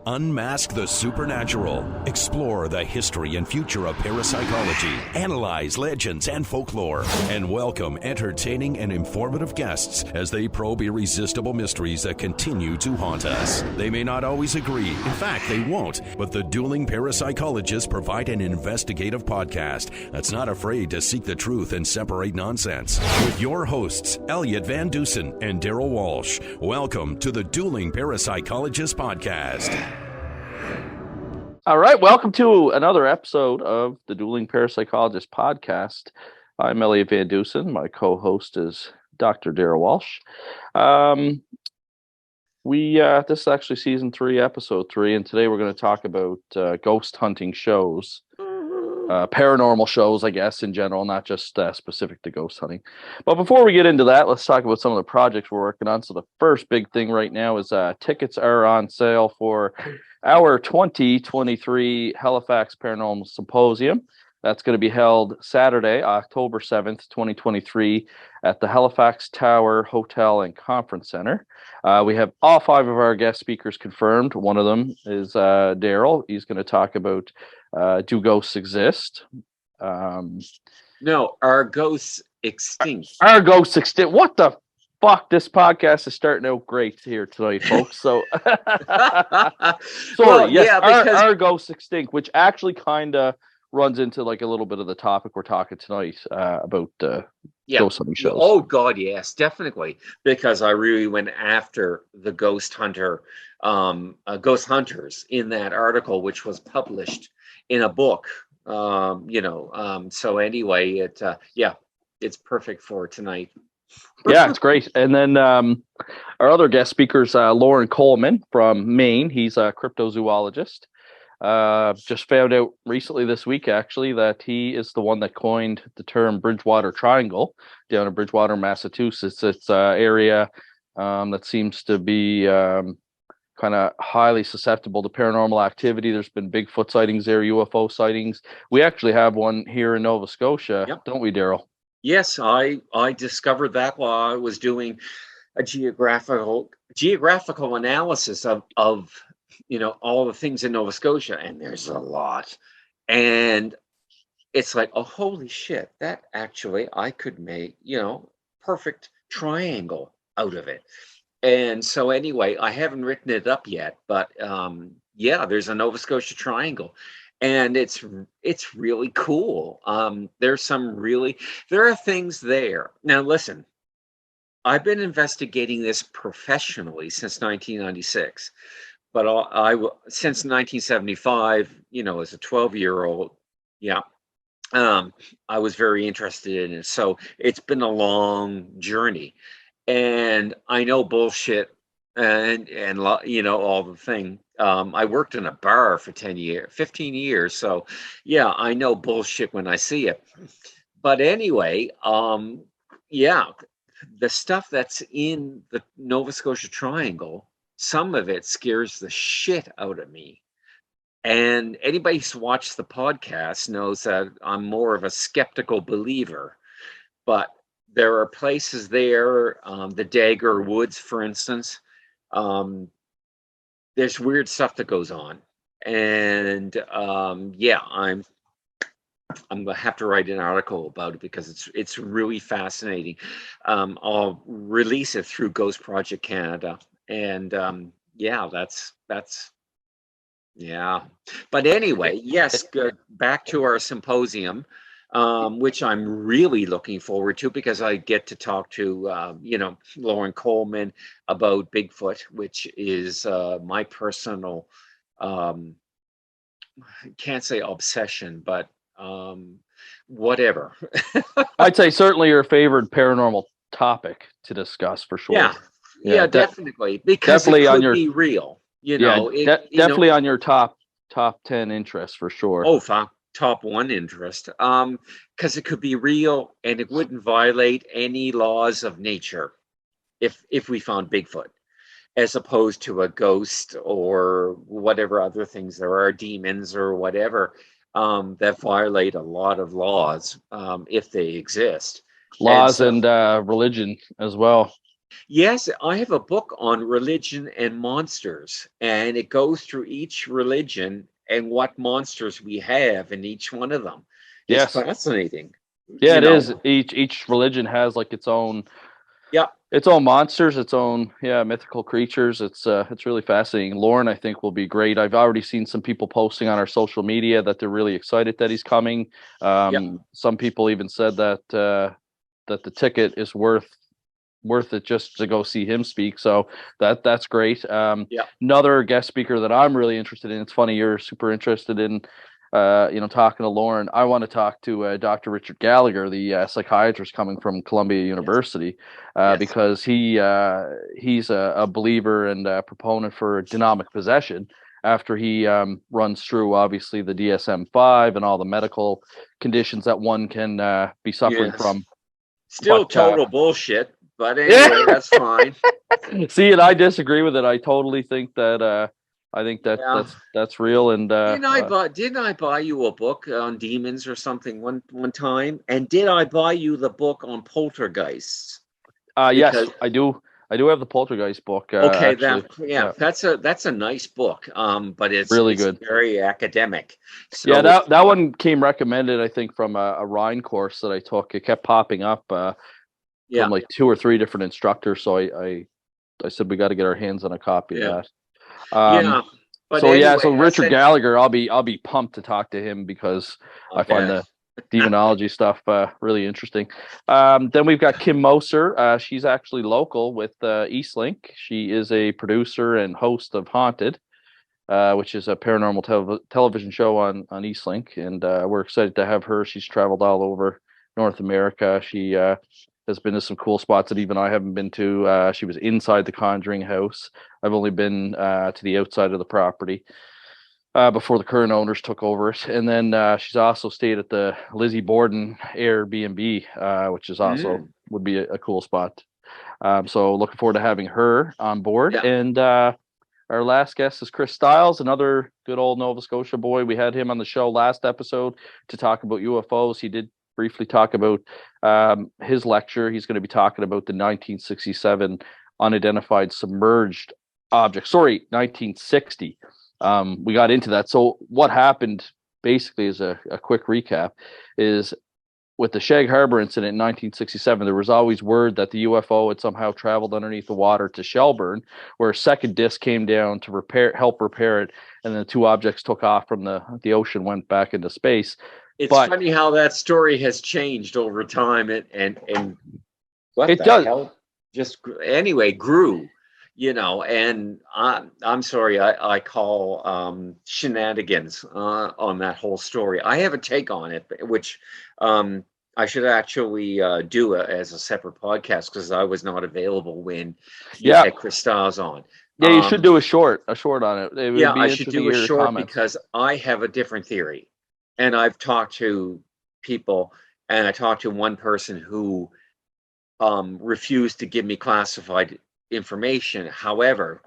Unmask the supernatural. Explore the history and future of parapsychology. Analyze legends and folklore. And welcome entertaining and informative guests as they probe irresistible mysteries that continue to haunt us. They may not always agree. In fact, they won't. But the dueling parapsychologists provide an investigative podcast that's not afraid to seek the truth and separate nonsense. With your hosts, Elliott Van Dusen and Darryll Walsh. Welcome to the Dueling Parapsychologist Podcast. All right, welcome to another episode of the Dueling Parapsychologist Podcast. I'm Elliott Van Dusen. My co-host is Dr. Darryll Walsh. This is actually season 3, episode 3, and today we're going to talk about ghost hunting shows, paranormal shows, I guess, in general, not just specific to ghost hunting. But before we get into that, let's talk about some of the projects we're working on. So the first big thing right now is tickets are on sale for our 2023 Halifax Paranormal Symposium. That's going to be held Saturday, October 7th, 2023 at the Halifax Tower Hotel and Conference Center. We have all 5 of our guest speakers confirmed. One of them is Darryll. He's going to talk about do ghosts exist? No, are ghosts extinct? Are ghosts extinct? What the fuck? This podcast is starting out great here tonight, folks. So, sorry. Are ghosts extinct? Which actually kind of runs into like a little bit of the topic we're talking tonight about ghost hunting shows. Oh God, yes, definitely. Because I really went after the ghost hunters in that article, which was published in a book. So anyway, it's perfect for tonight. Yeah, it's great. And then our other guest speaker is Loren Coleman from Maine. He's a cryptozoologist. Just found out recently this week, actually, that he is the one that coined the term Bridgewater Triangle down in Bridgewater, Massachusetts. It's an area that seems to be kind of highly susceptible to paranormal activity. There's been Bigfoot sightings there, UFO sightings. We actually have one here in Nova Scotia, Don't we, Darryll? Yes, I discovered that while I was doing a geographical analysis of all the things in Nova Scotia, and there's a lot. And it's like, oh, holy shit, that actually I could make, perfect triangle out of it. And so anyway, I haven't written it up yet, but there's a Nova Scotia triangle. And it's really cool. There are things there. Now, listen, I've been investigating this professionally since 1996, but since 1975, as a 12-year-old, I was very interested in it. So it's been a long journey, and I know bullshit and all the thing. I worked in a bar for 15 years. So I know bullshit when I see it. But anyway, the stuff that's in the Nova Scotia Triangle, some of it scares the shit out of me. And anybody who's watched the podcast knows that I'm more of a skeptical believer. But there are places there, the Dagger Woods, for instance. There's weird stuff that goes on, and I'm gonna have to write an article about it because it's really fascinating. I'll release it through Ghost Project Canada, and that's. But anyway, yes, good. Back to our symposium. Which I'm really looking forward to because I get to talk to, Loren Coleman about Bigfoot, which is my personal, can't say obsession, but whatever. I'd say certainly your favorite paranormal topic to discuss for sure. Yeah, definitely. Because definitely it could be real. Definitely on your top 10 interests for sure. Oh, fuck. Top 1 interest, because it could be real and it wouldn't violate any laws of nature if we found Bigfoot, as opposed to a ghost or whatever other things there are, demons or whatever, that violate a lot of laws if they exist. Laws and religion as well. Yes, I have a book on religion and monsters, and it goes through each religion and what monsters we have in each one of them. It's Yes. fascinating, Yeah, you it is. know. Each religion has like Yeah, its own monsters, its own mythical creatures. It's really fascinating. Lauren, I think, will be great. I've already seen some people posting on our social media that they're really excited that he's coming. yeah, Some people even said that the ticket is worth it just to go see him speak. So that's great. yeah. Another guest speaker that I'm really interested in. It's funny you're super interested in, talking to Lauren. I want to talk to Dr. Richard Gallagher, the psychiatrist coming from Columbia Yes, University, yes. because he's a believer and a proponent for demonic possession. After he runs through, obviously, the DSM-5 and all the medical conditions that one can be suffering Yes. from, Still but total bullshit, but yeah. anyway, that's fine. See, and I disagree with it. I totally think that I think that Yeah. that's real. And Didn't I buy you a book on demons or something one time? And did I buy you the book on poltergeists? yes, Because I do have the Poltergeist book, okay, actually. Yeah, that's a nice book. But really it's good. very academic. Yeah, So it's that one came recommended, I think, from a Rhine course that I took. It kept popping up from yeah, like two or three different instructors. So I said we got to get our hands on a copy of yeah, that. Um, yeah. But so yeah, anyway, so I Richard said Gallagher, I'll be pumped to talk to him because I I find bet. the demonology stuff really interesting. Then we've got Kim Moser. She's actually local with Eastlink. She is a producer and host of Haunted, which is a paranormal television show on Eastlink, and we're excited to have her. She's traveled all over North America. She has been to some cool spots that even I haven't been to. She was inside the Conjuring house. I've only been to the outside of the property before the current owners took over it. And then she's also stayed at the Lizzie Borden Airbnb, which is also Mm, would be a cool spot. So looking forward to having her on board. yeah. And our last guest is Chris Stiles, another good old Nova Scotia boy. We had him on the show last episode to talk about UFOs. He did briefly talk about his lecture. He's going to be talking about the 1967 unidentified submerged object. Sorry, 1960. We got into that. So what happened basically is a quick recap is with the Shag Harbor incident in 1967, there was always word that the UFO had somehow traveled underneath the water to Shelburne, where a second disc came down to help repair it, and then the two objects took off from the ocean, went back into space. It's But funny how that story has changed over time and what it the does. hell just anyway grew, and I'm sorry, I call shenanigans on that whole story. I have a take on it, which I should actually do as a separate podcast because I was not available when you Yeah, had Chris Stiles on. yeah. You should um, do a short on it. It yeah, would I be should interesting to do a hear your short comments. because I have a different theory. And I've talked to people, and I talked to one person who refused to give me classified information. However,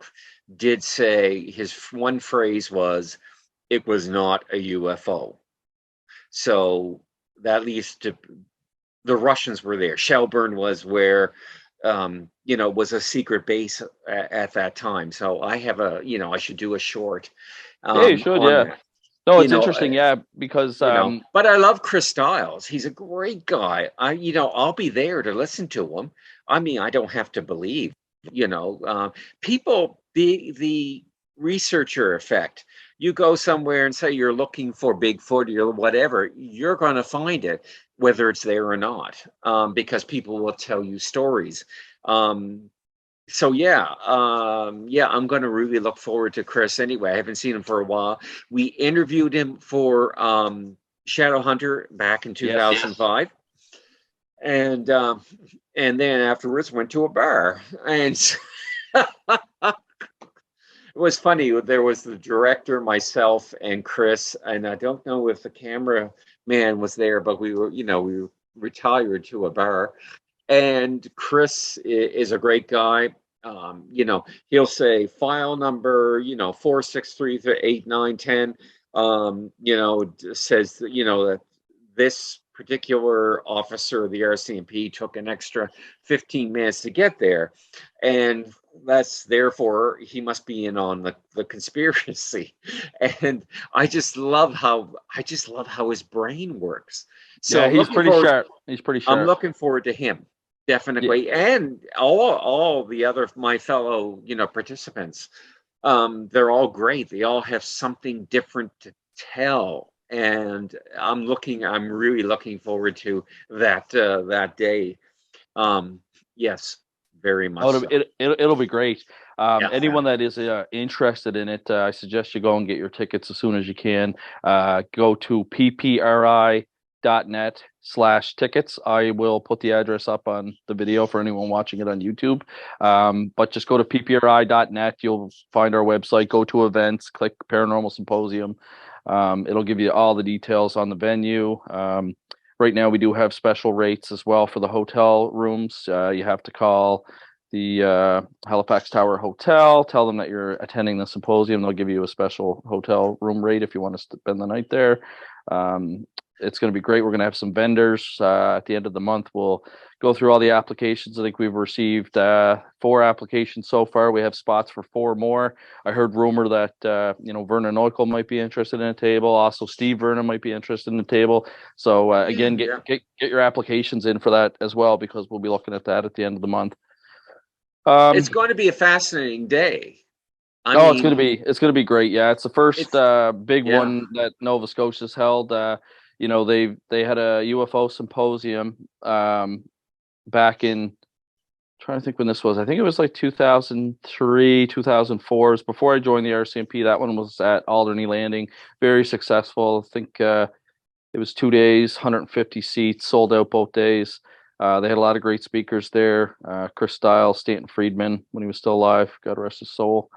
did say his one phrase was, it was not a UFO. So that leads to the Russians were there. Shelburne was where was a secret base at that time. So I have I should do a short Yeah, you should. on Yeah. that. No, You it's know, interesting. Yeah, because but I love Chris Stiles. He's a great guy. I'll be there to listen to him. I mean, I don't have to believe. People, the researcher effect. You go somewhere and say you're looking for Bigfoot or whatever, you're going to find it, whether it's there or not, because people will tell you stories. Um, so yeah, I'm going to really look forward to Chris anyway. I haven't seen him for a while. We interviewed him for Shadow Hunter back in yes, 2005, and then afterwards went to a bar, and it was funny. There was the director, myself, and Chris, and I don't know if the camera man was there, but we were retired to a bar, and Chris is a great guy. He'll say file number, 463 8 9 10. Says, that this particular officer of the RCMP took an extra 15 minutes to get there, and that's therefore he must be in on the conspiracy. And I just love how his brain works. So Yeah, he's looking pretty forward, sharp. He's pretty I'm sharp. looking forward to him Yeah, definitely, and all the other my fellow participants. They're all great. They all have something different to tell, and I'm really looking forward to that day. Um, yes, very much oh, so. it'll be great. Yeah, Anyone that is interested in it, I suggest you go and get your tickets as soon as you can. Go to ppri.net/tickets. I will put the address up on the video for anyone watching it on YouTube. But just go to ppri.net. You'll find our website. Go to events, click Paranormal Symposium. It'll give you all the details on the venue. Right now, we do have special rates as well for the hotel rooms. You have to call the Halifax Tower Hotel, tell them that you're attending the symposium. They'll give you a special hotel room rate if you want to spend the night there. It's going to be great. We're going to have some vendors at the end of the month. We'll go through all the applications. I think we've received 4 applications so far. We have spots for 4 more. I heard rumor that Vernon Oikel might be interested in a table. Also, Steve Vernon might be interested in a table. So again, get your applications in for that as well, because we'll be looking at that at the end of the month. It's going to be a fascinating day. It's going to be great. Yeah, it's the first big yeah. one that Nova Scotia's held. They had a UFO symposium back in, trying to think when this was. I think it was like 2003, 2004. It was before I joined the RCMP. That one was at Alderney Landing. Very successful. I think it was 2 days, 150 seats, sold out both days. They had a lot of great speakers there. Chris Stiles, Stanton Friedman, when he was still alive, God rest his soul,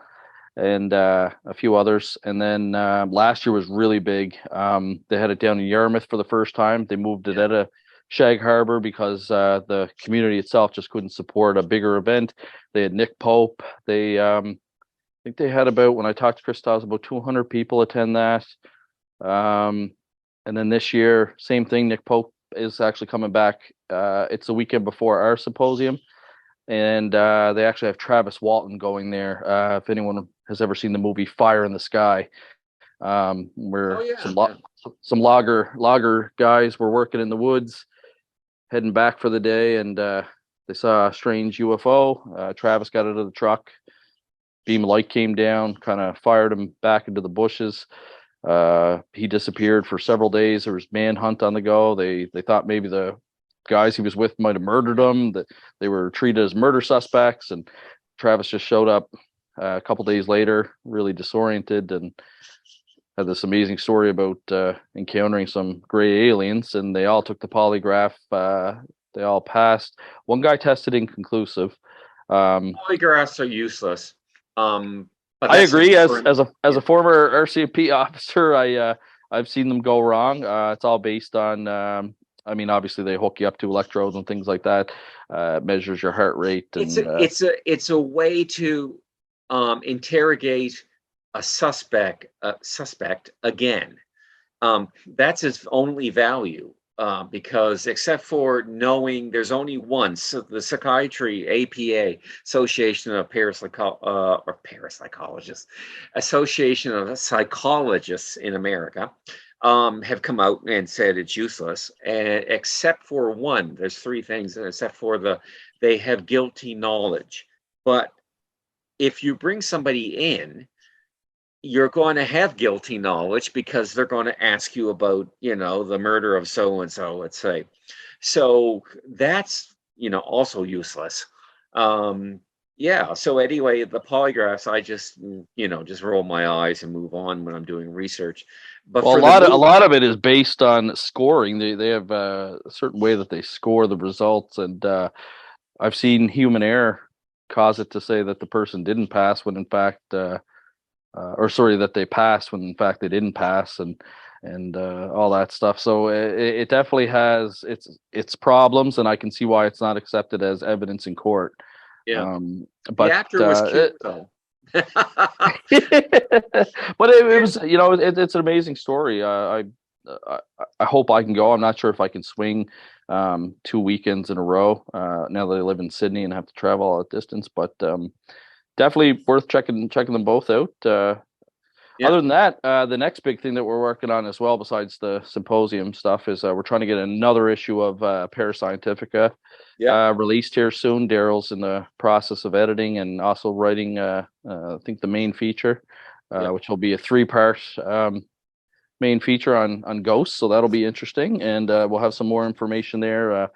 and a few others. And then last year was really big. They had it down in Yarmouth for the first time. They moved it out of Shag Harbor because the community itself just couldn't support a bigger event. They had Nick Pope. They I think they had about, when I talked to Chris Stiles, about 200 people attend that. And then this year, same thing. Nick Pope is actually coming back. It's the weekend before our symposium, and they actually have Travis Walton going there. If anyone has ever seen the movie Fire in the Sky, where some logger guys were working in the woods, heading back for the day, and they saw a strange UFO. Travis got out of the truck. Beam of light came down, kind of fired him back into the bushes. He disappeared for several days. There was manhunt on the go. They thought maybe the guys he was with might have murdered him, that they were treated as murder suspects, and Travis just showed up a couple days later, really disoriented, and had this amazing story about encountering some gray aliens, and they all took the polygraph. They all passed. One guy tested inconclusive. Polygraphs are useless. But I agree. As a former RCMP officer, I've seen them go wrong. It's all based on. Obviously they hook you up to electrodes and things like that. Measures your heart rate. And, it's a way to interrogate a suspect again. That's its only value. Because except for knowing there's only one, so the psychiatry APA, Association of Parapsychologists, Association of Psychologists in America, have come out and said it's useless, and except for one. There's 3 things, except for they have guilty knowledge. But if you bring somebody in, you're going to have guilty knowledge because they're going to ask you about, the murder of so-and-so, let's say. So that's, also useless. So anyway, the polygraphs, I just roll my eyes and move on when I'm doing research. But a lot of it is based on scoring. They have a certain way that they score the results, and I've seen human error cause it to say that the person didn't pass when in fact that they passed when in fact they didn't pass, and all that stuff. So it definitely has its problems, and I can see why it's not accepted as evidence in court. Yeah, but the actor was cute though. But it was, it's an amazing story. I I hope I can go. I'm not sure if I can swing 2 weekends in a row now that I live in Sydney and have to travel all that distance. But definitely worth checking them both out. Other than that, the next big thing that we're working on as well, besides the symposium stuff, is we're trying to get another issue of Parascientifica released here soon. Darryl's in the process of editing and also writing, I think, the main feature, which will be a 3-part main feature on ghosts. So that'll be interesting, and we'll have some more information there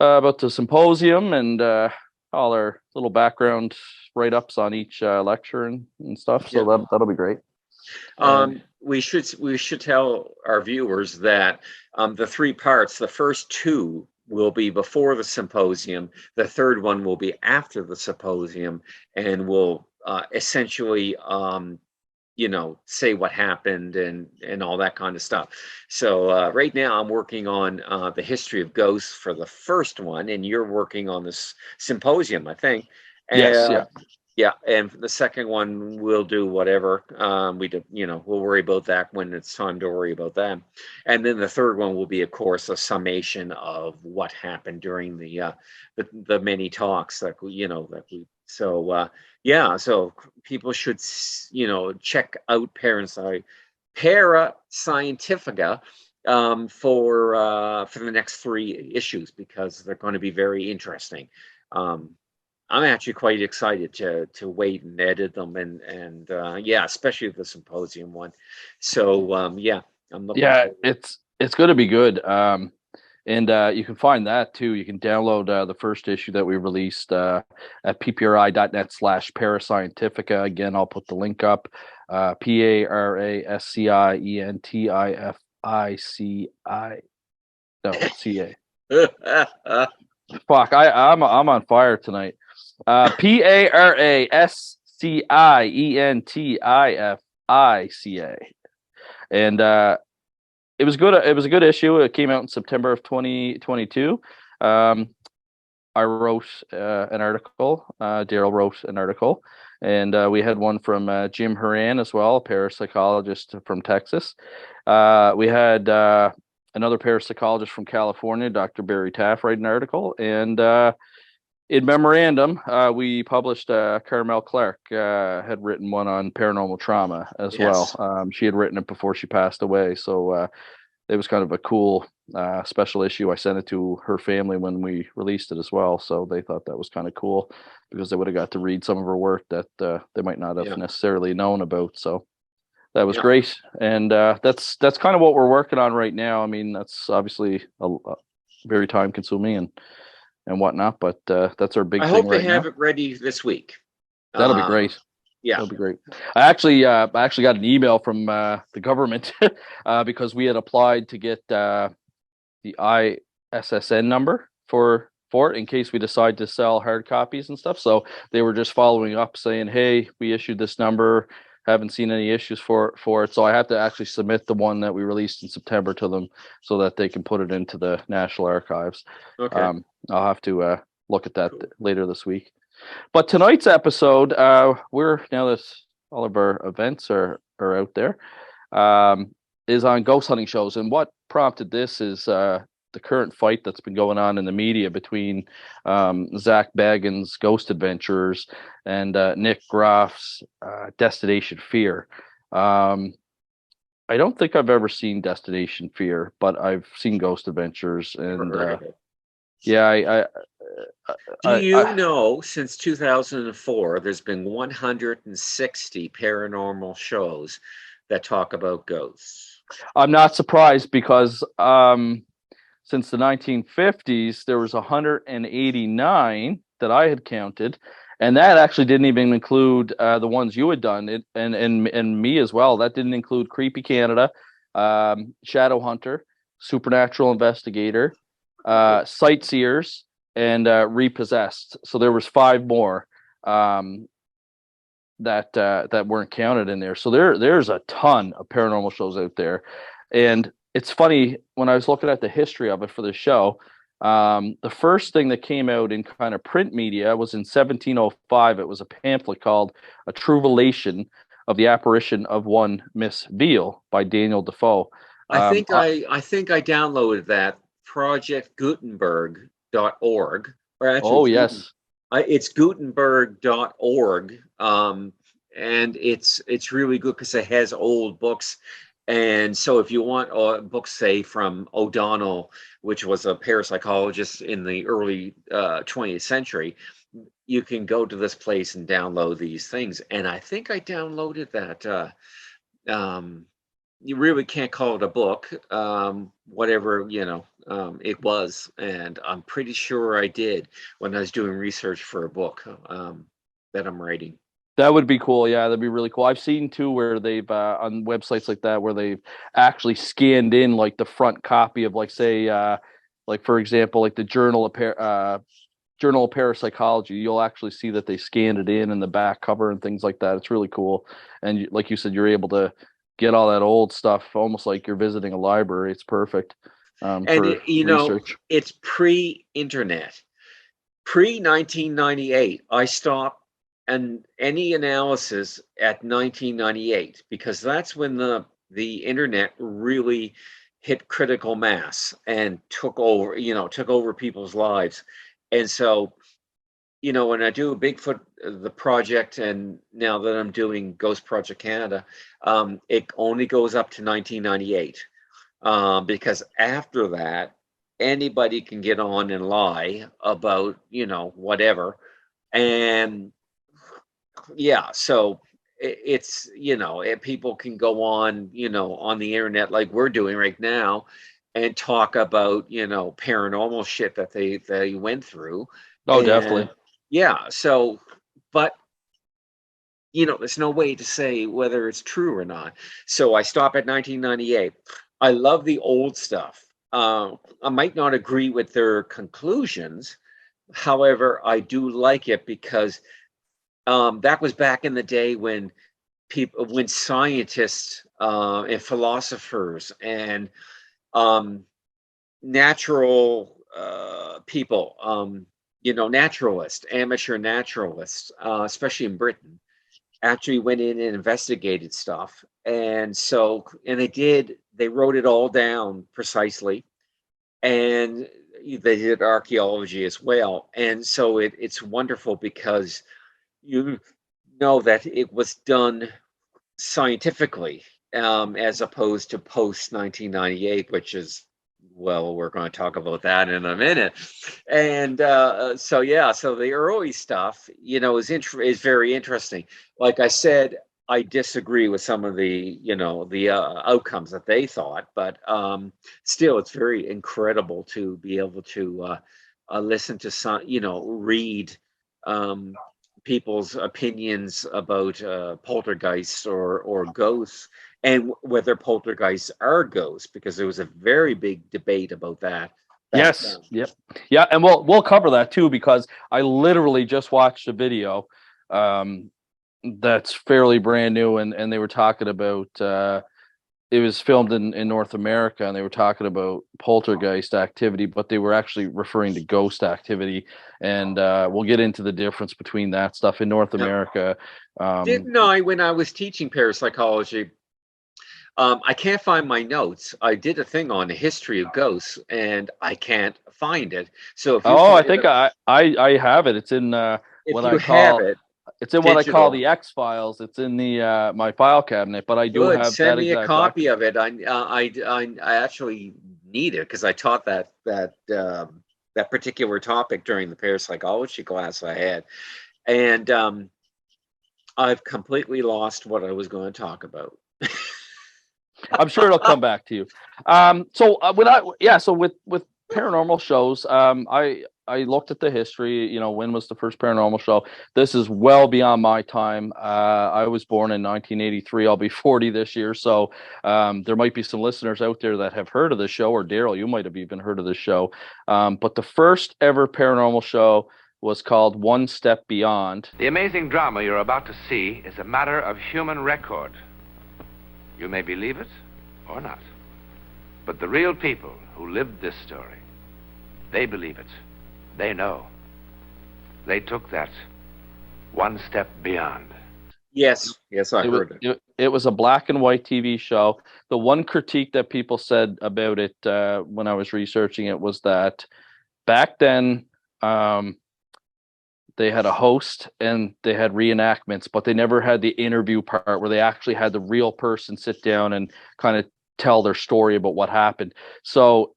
about the symposium and all our little background write-ups on each lecture and stuff. So that'll be great. We should tell our viewers that the 3 parts, the first 2 will be before the symposium, the third one will be after the symposium, and will essentially say what happened and all that kind of stuff. So right now I'm working on the history of ghosts for the first one, and you're working on this symposium, I think. Yes, yeah. And the second one we'll do whatever. We'll worry about that when it's time to worry about that. And then the third one will be, of course, a summation of what happened during the many talks that we. So so people should check out Parascientifica for the next 3 issues, because they're going to be very interesting. I'm actually quite excited to wait and edit them and especially the symposium one. So I'm looking forward. It's going to be good. And you can find that too. You can download the first issue that we released at ppri.net/Parascientifica. Again, I'll put the link up. Parascientifici. No, CA. Fuck, I'm on fire tonight. Parascientifica. And it was good. It was a good issue. It came out in September of 2022. I wrote an article. Darryll wrote an article, and we had one from Jim Horan as well, a parapsychologist from Texas. We had another parapsychologist from California, Dr. Barry Taff, write an article, and in memorandum, we published Carmel Clark had written one on paranormal trauma as well. She had written it before she passed away, so it was kind of a cool special issue. I sent it to her family when we released it as well, so they thought that was kind of cool because they would have got to read some of her work that they might not have necessarily known about. So that was great, and that's kind of what we're working on right now. I mean, that's obviously a very time consuming and whatnot, but that's our big thing right now. I hope they have it ready this week. That'll be great. Yeah, that'll be great. I actually got an email from the government because we had applied to get the ISSN number for it in case we decide to sell hard copies and stuff. So they were just following up saying, "Hey, we issued this number. Haven't seen any issues for it." So I have to actually submit the one that we released in September to them so that they can put it into the National Archives. Okay. I'll have to look at that later this week. But tonight's episode, we're now that all of our events are out there, is on ghost hunting shows. And what prompted this is the current fight that's been going on in the media between Zach Bagans' Ghost Adventurers and Nick Groff's Destination Fear. I don't think I've ever seen Destination Fear, but I've seen Ghost Adventures, and Do you know, since 2004, there's been 160 paranormal shows that talk about ghosts? I'm not surprised because since the 1950s, there was 189 that I had counted, and that actually didn't even include the ones you had done, and me as well. That didn't include Creepy Canada, Shadow Hunter, Supernatural Investigator, Sightseers, and Repossessed. So there was 5 more that weren't counted in there. So there's a ton of paranormal shows out there, and it's funny when I was looking at the history of it for the show. The first thing that came out in kind of print media was in 1705. It was a pamphlet called "A True Relation of the Apparition of One Miss Veal" by Daniel Defoe. I think I downloaded that projectgutenberg.org, or actually Oh yes. it's gutenberg.org, and it's really good because it has old books. And so if you want books, say from O'Donnell, which was a parapsychologist in the early 20th century, you can go to this place and download these things. And I think I downloaded that. Um, you really can't call it a book, whatever, it was. And I'm pretty sure I did when I was doing research for a book that I'm writing. That would be cool. Yeah, that'd be really cool. I've seen too where they've on websites like that where they've actually scanned in like the front copy of like say like for example like the Journal of Parapsychology. You'll actually see that they scanned it in the back cover and things like that. It's really cool. And like you said, you're able to get all that old stuff almost like you're visiting a library. It's perfect And for research. it's pre-internet, pre-1998. I stopped and any analysis at 1998 because that's when the internet really hit critical mass and took over people's lives. And so, when I do Bigfoot, the project, and now that I'm doing Ghost Project Canada, it only goes up to 1998, because after that, anybody can get on and lie about, whatever. And yeah, so it's, people can go on, on the internet like we're doing right now and talk about, paranormal shit that they went through. Oh, definitely. And yeah, so, but, there's no way to say whether it's true or not. So I stop at 1998. I love the old stuff. I might not agree with their conclusions. However, I do like it because that was back in the day when when scientists and philosophers and natural people, naturalists, amateur naturalists, especially in Britain, actually went in and investigated stuff. And so, and they wrote it all down precisely. And they did archaeology as well. And so it's wonderful because you know that it was done scientifically, as opposed to post 1998, which is, well, we're going to talk about that in a minute. And so yeah, so the early stuff, is very interesting. Like I said, I disagree with some of the outcomes that they thought, but still, it's very incredible to be able to listen to some, read people's opinions about poltergeists or ghosts, and whether poltergeists are ghosts, because there was a very big debate about that back Yes. then. Yep. Yeah, and we'll cover that too because I literally just watched a video that's fairly brand new, and they were talking about it was filmed in North America, and they were talking about poltergeist activity, but they were actually referring to ghost activity, and we'll get into the difference between that stuff in North Now, America. didn't I, when I was teaching parapsychology, I can't find my notes. I did a thing on the history of ghosts, and I can't find it. So if you Oh, I find think it, I have it. It's in if what you I have call it it's in what I call digital, the X files. It's in the my file cabinet, but I do good. have Send that me a exact copy document. of it. I actually need it because I taught that particular topic during the parapsychology class I had, and I've completely lost what I was going to talk about. I'm sure it'll come back to you. So so with paranormal shows, I looked at the history. When was the first paranormal show? This is well beyond my time. I was born in 1983. I'll be 40 this year, so there might be some listeners out there that have heard of this show, or Darryll, you might have even heard of this show. But the first ever paranormal show was called One Step Beyond. The amazing drama you're about to see is a matter of human record. You may believe it or not, but the real people who lived this story, they believe it. They know. They took that one step beyond. Yes, I It was, heard it. It was a black and white TV show. The one critique that people said about it when I was researching it was that back then they had a host and they had reenactments, but they never had the interview part where they actually had the real person sit down and kind of tell their story about what happened. So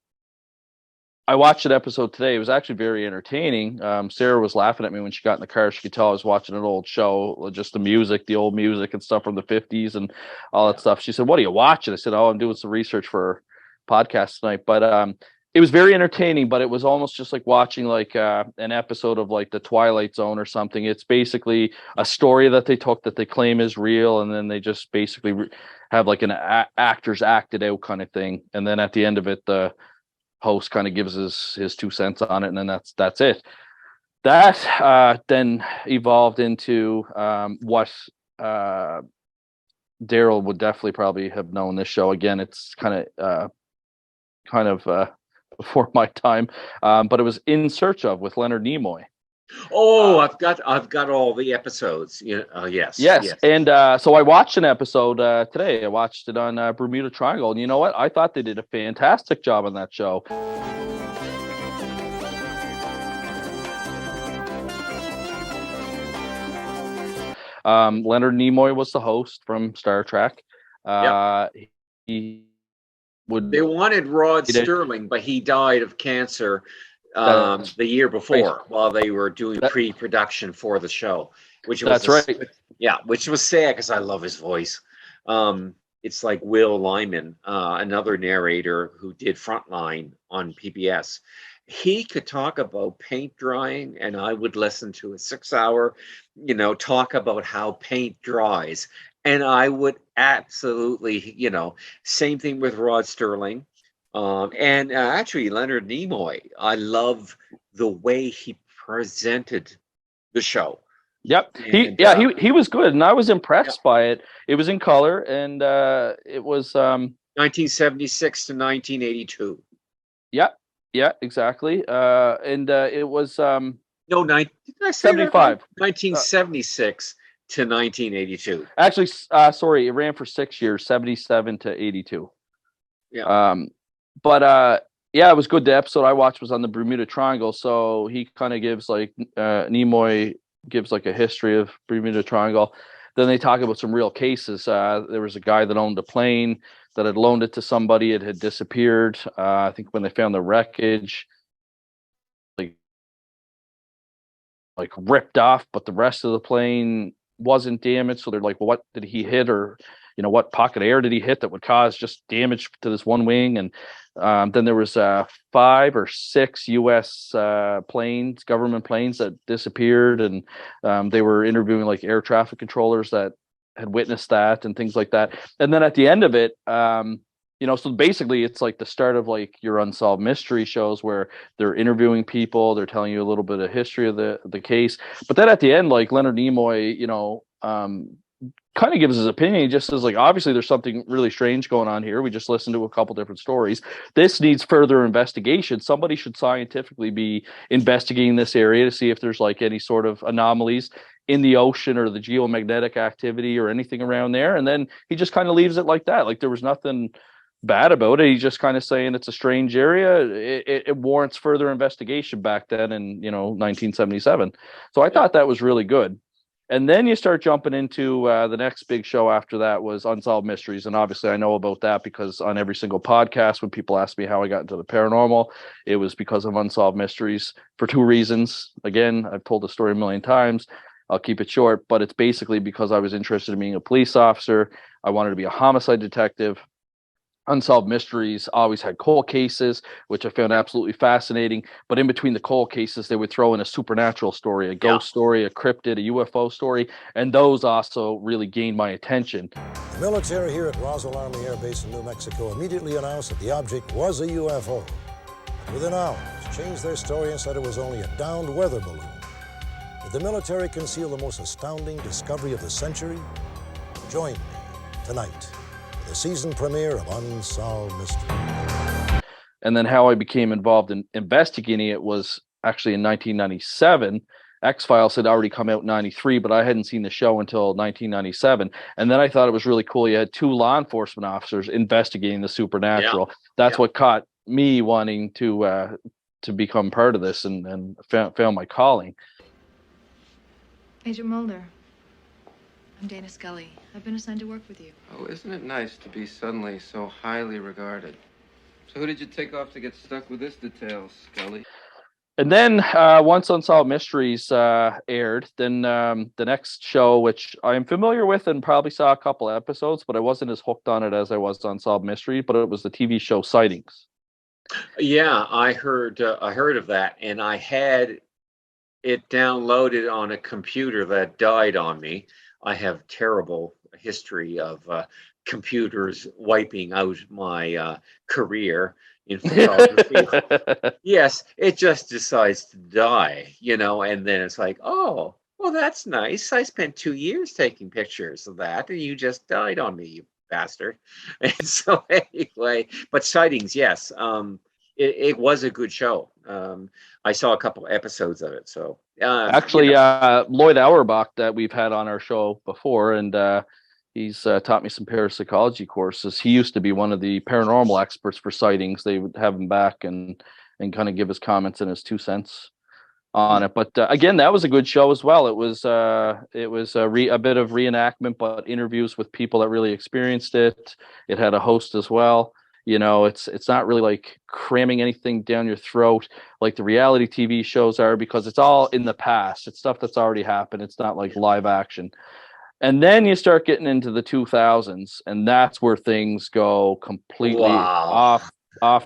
I watched an episode today. It was actually very entertaining. Sarah was laughing at me when she got in the car. She could tell I was watching an old show, just the music, the old music and stuff from the 50s and all that stuff. She said, "What are you watching?" I said, "Oh, I'm doing some research for a podcast tonight." But it was very entertaining, but it was almost just like watching like an episode of like the Twilight Zone or something. It's basically a story that they took that they claim is real, and then they just basically have like an actors acted out kind of thing. And then at the end of it, the host kind of gives his 2 cents on it, and then that's it. That then evolved into what Darryll would definitely probably have known this show. Again, it's kind of before my time, but it was In Search Of with Leonard Nimoy. Oh, I've got all the episodes. Yes. And so I watched an episode today. I watched it on Bermuda Triangle, and you know what? I thought they did a fantastic job on that show. Leonard Nimoy was the host from Star Trek. They wanted Rod Sterling, but he died of cancer the year before while they were doing pre-production for the show, which was which was sad because I love his voice. It's like Will Lyman, another narrator who did Frontline on PBS. He could talk about paint drying, and I would listen to a 6-hour, talk about how paint dries. And I would absolutely, same thing with Rod Sterling. And actually, Leonard Nimoy, I love the way he presented the show. Yep. He was good, and I was impressed by it. It was in color, and it was 1976 to 1982. Yeah, exactly. And it was did I say 75. 1976 to 1982. Actually, sorry, it ran for 6 years, 77 to 82. Yeah. But it was good. The episode I watched was on the Bermuda Triangle, so he kind of gives like Nimoy gives like a history of Bermuda Triangle. Then they talk about some real cases. There was a guy that owned a plane that had loaned it to somebody. It had disappeared. I think when they found the wreckage, like ripped off, but the rest of the plane wasn't damaged. So they're like, well, what did he hit, or what pocket of air did he hit that would cause just damage to this one wing? And then there was 5 or 6 U.S. planes, government planes that disappeared, and they were interviewing like air traffic controllers that had witnessed that and things like that. And then at the end of it, so basically it's like the start of like your unsolved mystery shows where they're interviewing people, they're telling you a little bit of history of the case. But then at the end, like Leonard Nimoy, kind of gives his opinion. He just says, like, obviously there's something really strange going on here. We just listened to a couple different stories. This needs further investigation. Somebody should scientifically be investigating this area to see if there's like any sort of anomalies in the ocean or the geomagnetic activity or anything around there. And then he just kind of leaves it like that. Like there was nothing bad about it. He's just kind of saying it's a strange area. It warrants further investigation back then in 1977. So I thought that was really good. And then you start jumping into the next big show after that was Unsolved Mysteries. And obviously I know about that because on every single podcast, when people ask me how I got into the paranormal, it was because of Unsolved Mysteries for 2 reasons. Again, I've told the story a million times. I'll keep it short, but it's basically because I was interested in being a police officer. I wanted to be a homicide detective. Unsolved Mysteries always had cold cases, which I found absolutely fascinating. But in between the cold cases, they would throw in a supernatural story, a ghost story, a cryptid, a UFO story. And those also really gained my attention. The military here at Roswell Army Air Base in New Mexico immediately announced that the object was a UFO. But within hours, changed their story and said it was only a downed weather balloon. Did the military conceal the most astounding discovery of the century? Join me tonight. The season premiere of Unsolved Mysteries. And then how I became involved in investigating it was actually in 1997. X-Files had already come out in 93, but I hadn't seen the show until 1997. And then I thought it was really cool. You had two law enforcement officers investigating the supernatural. That's what caught me wanting to become part of this and found my calling. Agent Mulder, I'm Dana Scully. I've been assigned to work with you. Oh, isn't it nice to be suddenly so highly regarded? So who did you take off to get stuck with this detail, Scully? And then once Unsolved Mysteries aired, then the next show, which I am familiar with and probably saw a couple episodes, but I wasn't as hooked on it as I was on Unsolved Mysteries, but it was the TV show Sightings. Yeah, I heard of that, and I had it downloaded on a computer that died on me. I have terrible history of computers wiping out my career in photography. Yes, it just decides to die, and then it's like, oh, well, that's nice. I spent 2 years taking pictures of that, and you just died on me, you bastard. And so anyway, but Sightings, yes, it was a good show. I saw a couple episodes of it. So actually, Lloyd Auerbach, that we've had on our show before, and he's taught me some parapsychology courses. He used to be one of the paranormal experts for Sightings. They would have him back and kind of give his comments and his 2 cents on it. But again, that was a good show as well. It was a bit of reenactment, but interviews with people that really experienced it. It had a host as well. It's not really like cramming anything down your throat like the reality TV shows are, because it's all in the past. It's stuff that's already happened. It's not like live action. And then you start getting into the 2000s, and that's where things go completely off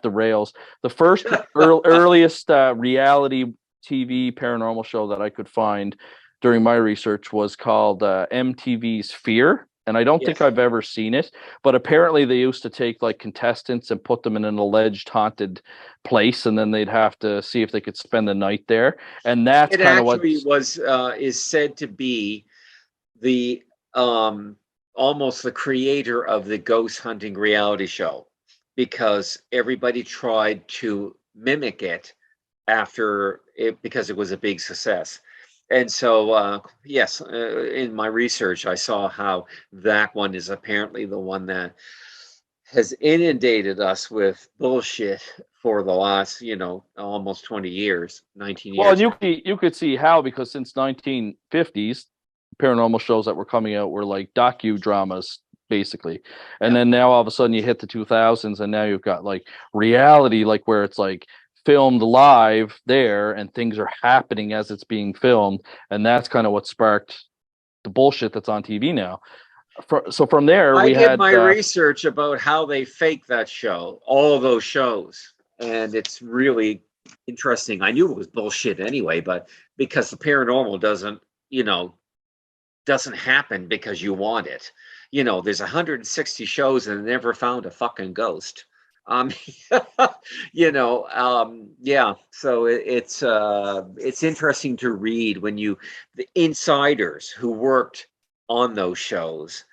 the rails. The first earliest reality TV paranormal show that I could find during my research was called MTV's Fear. And I don't think I've ever seen it, but apparently they used to take like contestants and put them in an alleged haunted place, and then they'd have to see if they could spend the night there. And that's kind of what is said to be the almost the creator of the ghost hunting reality show, because everybody tried to mimic it after it because it was a big success. And so, yes, in my research, I saw how that one is apparently the one that has inundated us with bullshit for the last, almost 20 years, 19 years. Well, you could see how, because since 1950s, paranormal shows that were coming out were like docudramas, basically. And then now all of a sudden you hit the 2000s, and now you've got like reality, like where it's like filmed live there and things are happening as it's being filmed, and that's kind of what sparked the bullshit that's on TV now. So from there, I did my research about how they fake that show, all of those shows, and it's really interesting. I knew it was bullshit anyway, but because the paranormal doesn't happen because you want it. There's 160 shows and they never found a fucking ghost. Yeah. So it's interesting to read when the insiders who worked on those shows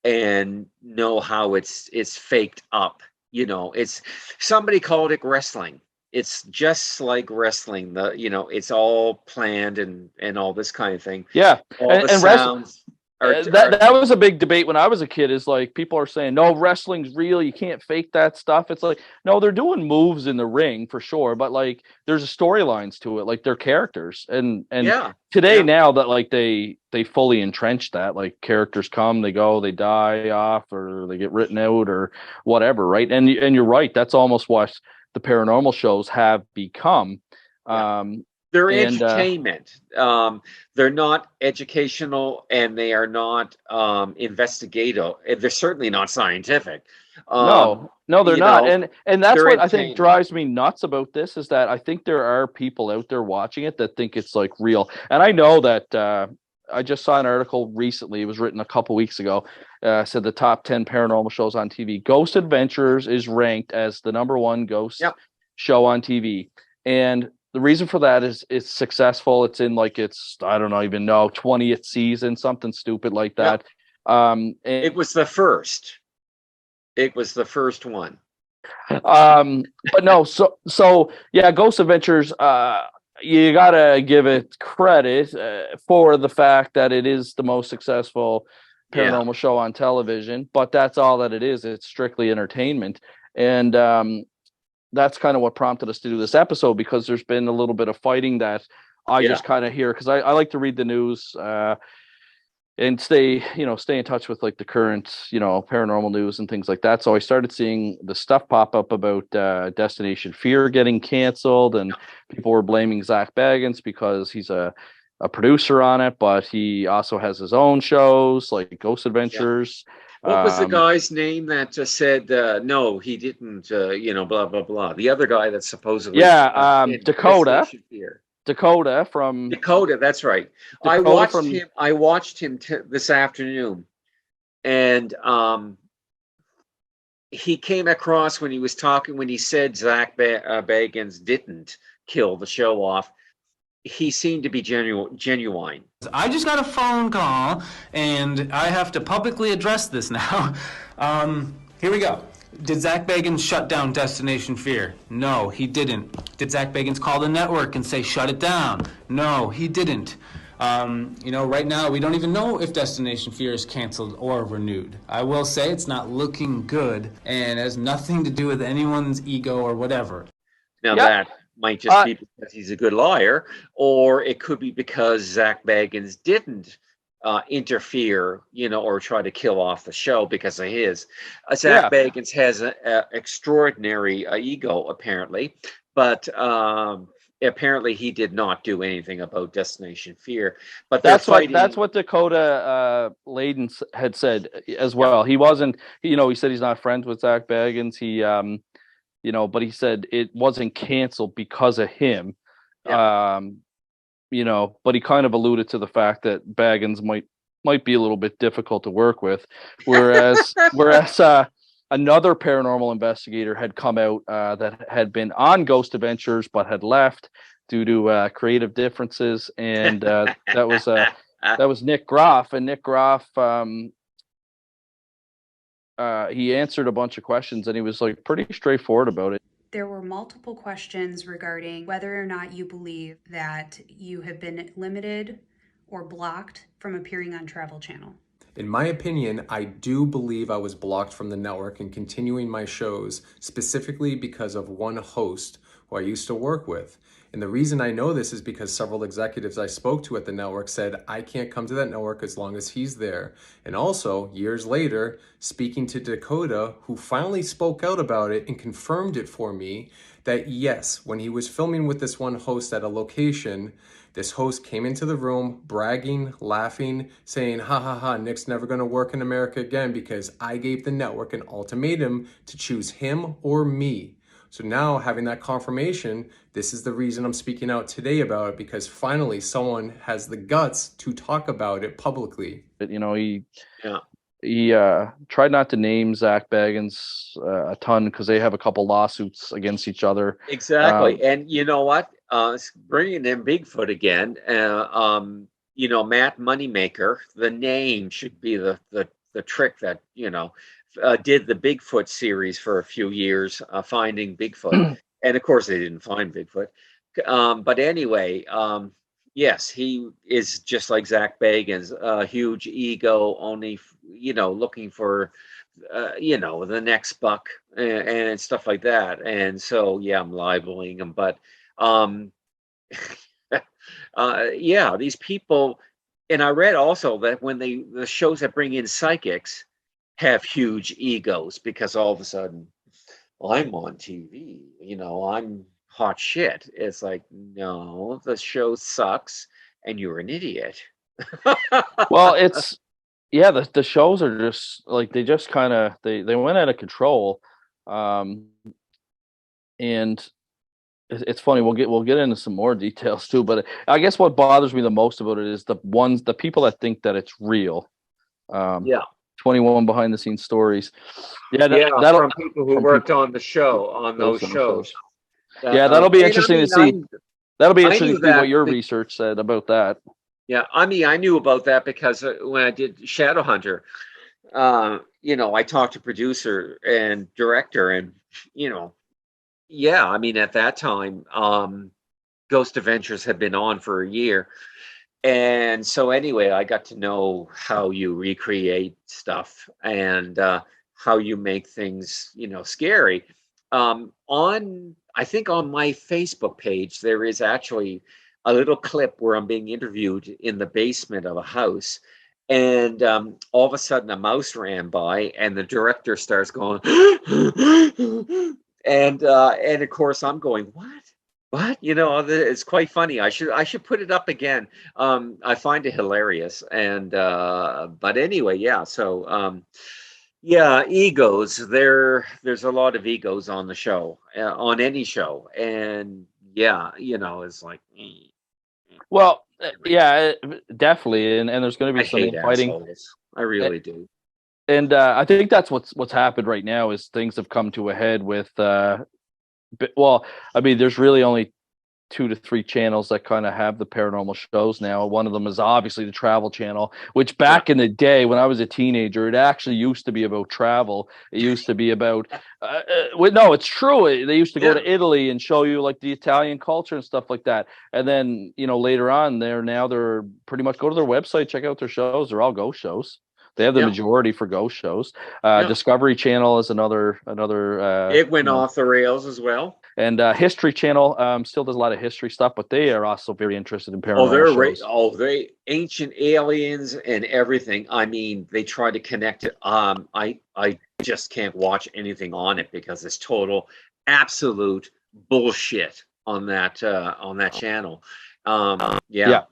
and know how it's faked up. It's, somebody called it wrestling. It's just like wrestling. It's all planned and all this kind of thing. Yeah, all the sounds. That was a big debate when I was a kid, is like people are saying, no, wrestling's real, you can't fake that stuff. It's like, no, they're doing moves in the ring for sure, but like there's storylines to it, like they're characters. And today now that like they fully entrenched that, like characters come, they go, they die off, or they get written out or whatever, right? And you're right, that's almost what the paranormal shows have become. They're entertainment. They're not educational, and they are not investigative. They're certainly not scientific. No, they're not. And that's what I think drives me nuts about this, is that I think there are people out there watching it that think it's like real. And I know that I just saw an article recently. It was written a couple weeks ago. Said the top 10 paranormal shows on TV. Ghost Adventures is ranked as the #1 ghost show on TV. And the reason for that is it's successful. It's in like I don't even know, 20th season, something stupid like that. It was the first. It was the first one. But no, so yeah, Ghost Adventures. you gotta give it credit for the fact that it is the most successful paranormal show on television, but that's all that it is. It's strictly entertainment. And that's kind of what prompted us to do this episode, because there's been a little bit of fighting that I just kind of hear, because I like to read the news and stay in touch with like the current, paranormal news and things like that. So I started seeing the stuff pop up about Destination Fear getting canceled, and people were blaming Zach Baggins because he's a producer on it, but he also has his own shows like Ghost Adventures. What was the guy's name that said no, he didn't? Blah blah blah. The other guy that supposedly Dakota. Dakota from Dakota. That's right. Dakota I watched him this afternoon, and he came across when he said Zach Bagans didn't kill the show off. He seemed to be genuine. I just got a phone call, and I have to publicly address this now. Here we go. Did Zach Bagans shut down Destination Fear? No, he didn't. Did Zach Bagans call the network and say shut it down? No, he didn't. Right now we don't even know if Destination Fear is canceled or renewed. I will say it's not looking good, and has nothing to do with anyone's ego or whatever. Now that might just be because he's a good liar, or it could be because Zach Bagans didn't interfere, or try to kill off the show because of his. Zach Bagans has an extraordinary ego, apparently, but apparently he did not do anything about Destination Fear. But that's what Dakota Layden had said as well. He wasn't, he said he's not friends with Zach Bagans. He but he said it wasn't canceled because of him. But he kind of alluded to the fact that Baggins might be a little bit difficult to work with, whereas another paranormal investigator had come out that had been on Ghost Adventures but had left due to creative differences, and that was Nick Groff. And Nick Groff, he answered a bunch of questions, and he was like pretty straightforward about it. There were multiple questions regarding whether or not you believe that you have been limited or blocked from appearing on Travel Channel. In my opinion, I do believe I was blocked from the network and continuing my shows, specifically because of one host who I used to work with. And the reason I know this is because several executives I spoke to at the network said I can't come to that network as long as he's there. And also, years later, speaking to Dakota, who finally spoke out about it and confirmed it for me, that yes, when he was filming with this one host at a location, this host came into the room bragging, laughing, saying, ha ha ha, Nick's never going to work in America again because I gave the network an ultimatum to choose him or me. So now, having that confirmation, this is the reason I'm speaking out today about it, because finally someone has the guts to talk about it publicly. He tried not to name Zach Baggins a ton because they have a couple lawsuits against each other. Exactly. And you know what? Bringing in Bigfoot again, Matt Moneymaker, the name should be the trick that, did the Bigfoot series for a few years, finding Bigfoot. And of course they didn't find Bigfoot. But anyway, yes, he is just like Zach Bagans, a huge ego, only, looking for, the next buck and stuff like that. And so, I'm libeling him, but these people, and I read also that when the shows that bring in psychics have huge egos, because all of a sudden, I'm on TV, I'm hot shit. It's like, no, the show sucks and you're an idiot. Well, it's the shows are just like, they just kind of they went out of control. And it's funny, we'll get into some more details too, but I guess what bothers me the most about it is the people that think that it's real. 21 behind the scenes stories. From people who worked on the show, on those shows. That'll be interesting to see. That'll be interesting to see what your research said about that. Yeah, I knew about that because when I did Shadowhunter, I talked to producer and director, and at that time, Ghost Adventures had been on for a year. And so anyway, I got to know how you recreate stuff and how you make things, scary. I think on my Facebook page, there is actually a little clip where I'm being interviewed in the basement of a house. And all of a sudden, a mouse ran by, and the director starts going, and of course, I'm going, what? What? It's quite funny. I should put it up again. I find it hilarious. And but anyway, yeah. So yeah, egos. There's a lot of egos on the show, on any show, and yeah, it's like. Well, yeah, definitely, and there's going to I be some hate infighting. assholes. I really do. And I think that's what's happened right now is things have come to a head with. Well, I mean, there's really only 2 to 3 channels that kind of have the paranormal shows now. One of them is obviously the Travel Channel, which back in the day when I was a teenager, it actually used to be about travel. It used to be about, no, it's true. They used to go to Italy and show you like the Italian culture and stuff like that. And then, later on they're pretty much go to their website, check out their shows. They're all ghost shows. They have the majority for ghost shows. Discovery Channel is another. It went off the rails as well. And History Channel still does a lot of history stuff, but they are also very interested in paranormal shows. They ancient aliens and everything. I mean, they try to connect it. I just can't watch anything on it because it's total, absolute bullshit on that channel. Yeah.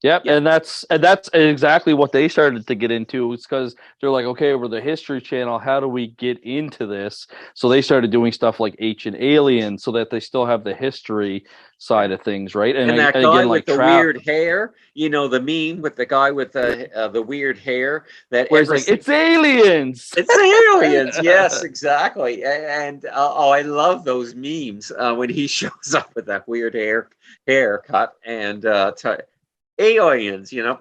Yep, and that's exactly what they started to get into. It's because they're like, okay, we're the History Channel. How do we get into this? So they started doing stuff like Ancient Aliens, so that they still have the history side of things, right? And that guy again, with the weird hair, the meme with the guy with the weird hair that where like, it's aliens. It's aliens. Yes, exactly. And I love those memes when he shows up with that weird haircut and. Aliens, yeah,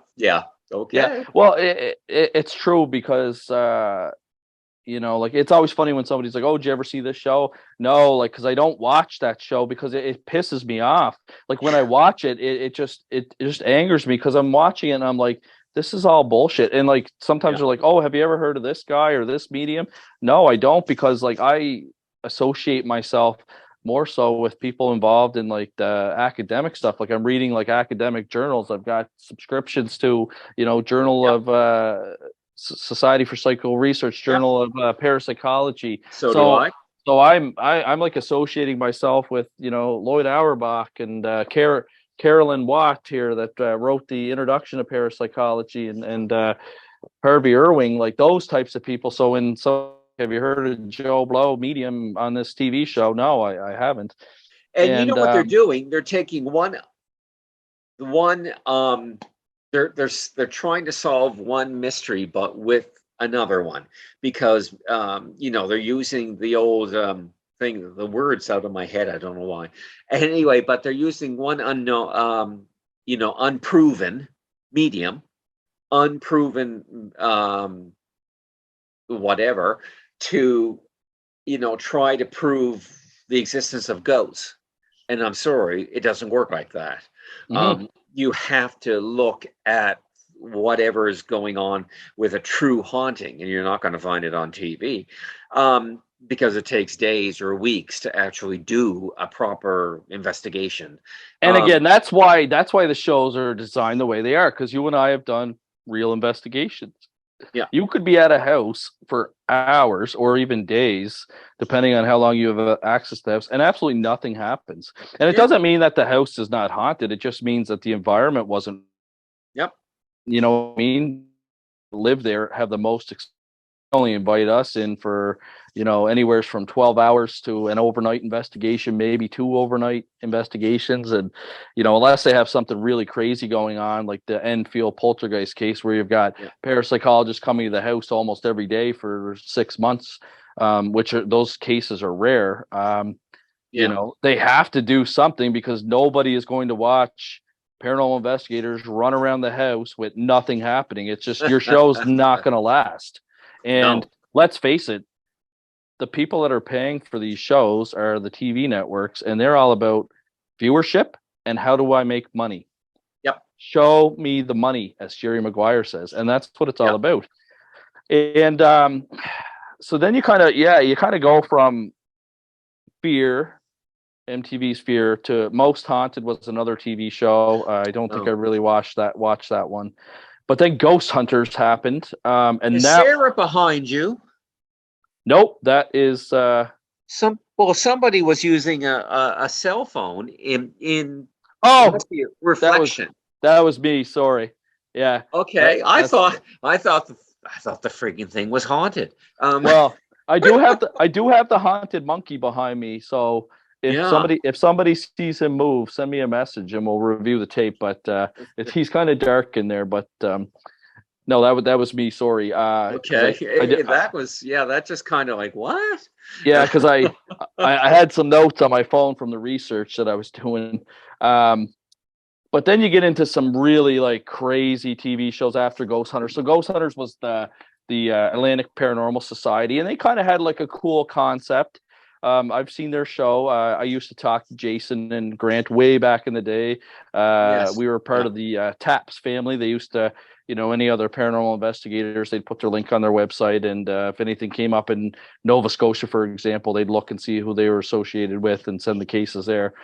okay. Yeah, well, it's true because like it's always funny when somebody's like, "Oh, did you ever see this show?" No, like because I don't watch that show because it pisses me off. Like when I watch it, it just angers me because I'm watching it and I'm like, this is all bullshit. And like sometimes they're like, "Oh, have you ever heard of this guy or this medium?" No, I don't because like I associate myself more so with people involved in like the academic stuff. Like I'm reading like academic journals. I've got subscriptions to, Journal of Society for Psychical Research, Journal of Parapsychology. So do I. So I'm like associating myself with, Lloyd Auerbach and Carolyn Watt here that wrote the Introduction to Parapsychology and Harvey Irving, like those types of people. So when have you heard of Joe Blow medium on this TV show? No, I haven't. And you know what they're doing? They're taking they're trying to solve one mystery, but with another one because they're using the old thing. The words out of my head, I don't know why. Anyway, but they're using one unknown, unproven medium, unproven whatever. To try to prove the existence of ghosts, and I'm sorry, it doesn't work like that. You have to look at whatever is going on with a true haunting, and you're not going to find it on TV because it takes days or weeks to actually do a proper investigation. And again, that's why the shows are designed the way they are, because you and I have done real investigations. Yeah, you could be at a house for hours or even days, depending on how long you have access to the house, and absolutely nothing happens. And it doesn't mean that the house is not haunted. It just means that the environment wasn't. Yep. Live there, have the most. Only invite us in for anywhere from 12 hours to an overnight investigation, maybe 2 overnight investigations, and unless they have something really crazy going on, like the Enfield poltergeist case where you've got parapsychologists coming to the house almost every day for 6 months, those cases are rare. They have to do something because nobody is going to watch paranormal investigators run around the house with nothing happening. It's just your show's not going to last. And let's face it, the people that are paying for these shows are the TV networks, and they're all about viewership and how do I make money? Yep. Show me the money, as Jerry Maguire says, and that's what it's all about. And so then you kind of go from Fear, MTV's Fear, to Most Haunted was another TV show. I don't think I really watched that one. But then Ghost Hunters happened. And is now Sarah behind you? Nope, that is somebody was using a cell phone in reflection. That was me, sorry. Yeah. Okay. I thought the freaking thing was haunted. Well, I do have the haunted monkey behind me, so if somebody sees him move, send me a message and we'll review the tape. But he's kind of dark in there. But no, that was me. Sorry. Okay, that just kind of like what? Yeah, because I had some notes on my phone from the research that I was doing. But then you get into some really like crazy TV shows after Ghost Hunters. So Ghost Hunters was the Atlantic Paranormal Society, and they kind of had like a cool concept. I've seen their show. I used to talk to Jason and Grant way back in the day. We were part of the TAPS family. They used to, any other paranormal investigators, they'd put their link on their website. And if anything came up in Nova Scotia, for example, they'd look and see who they were associated with and send the cases there.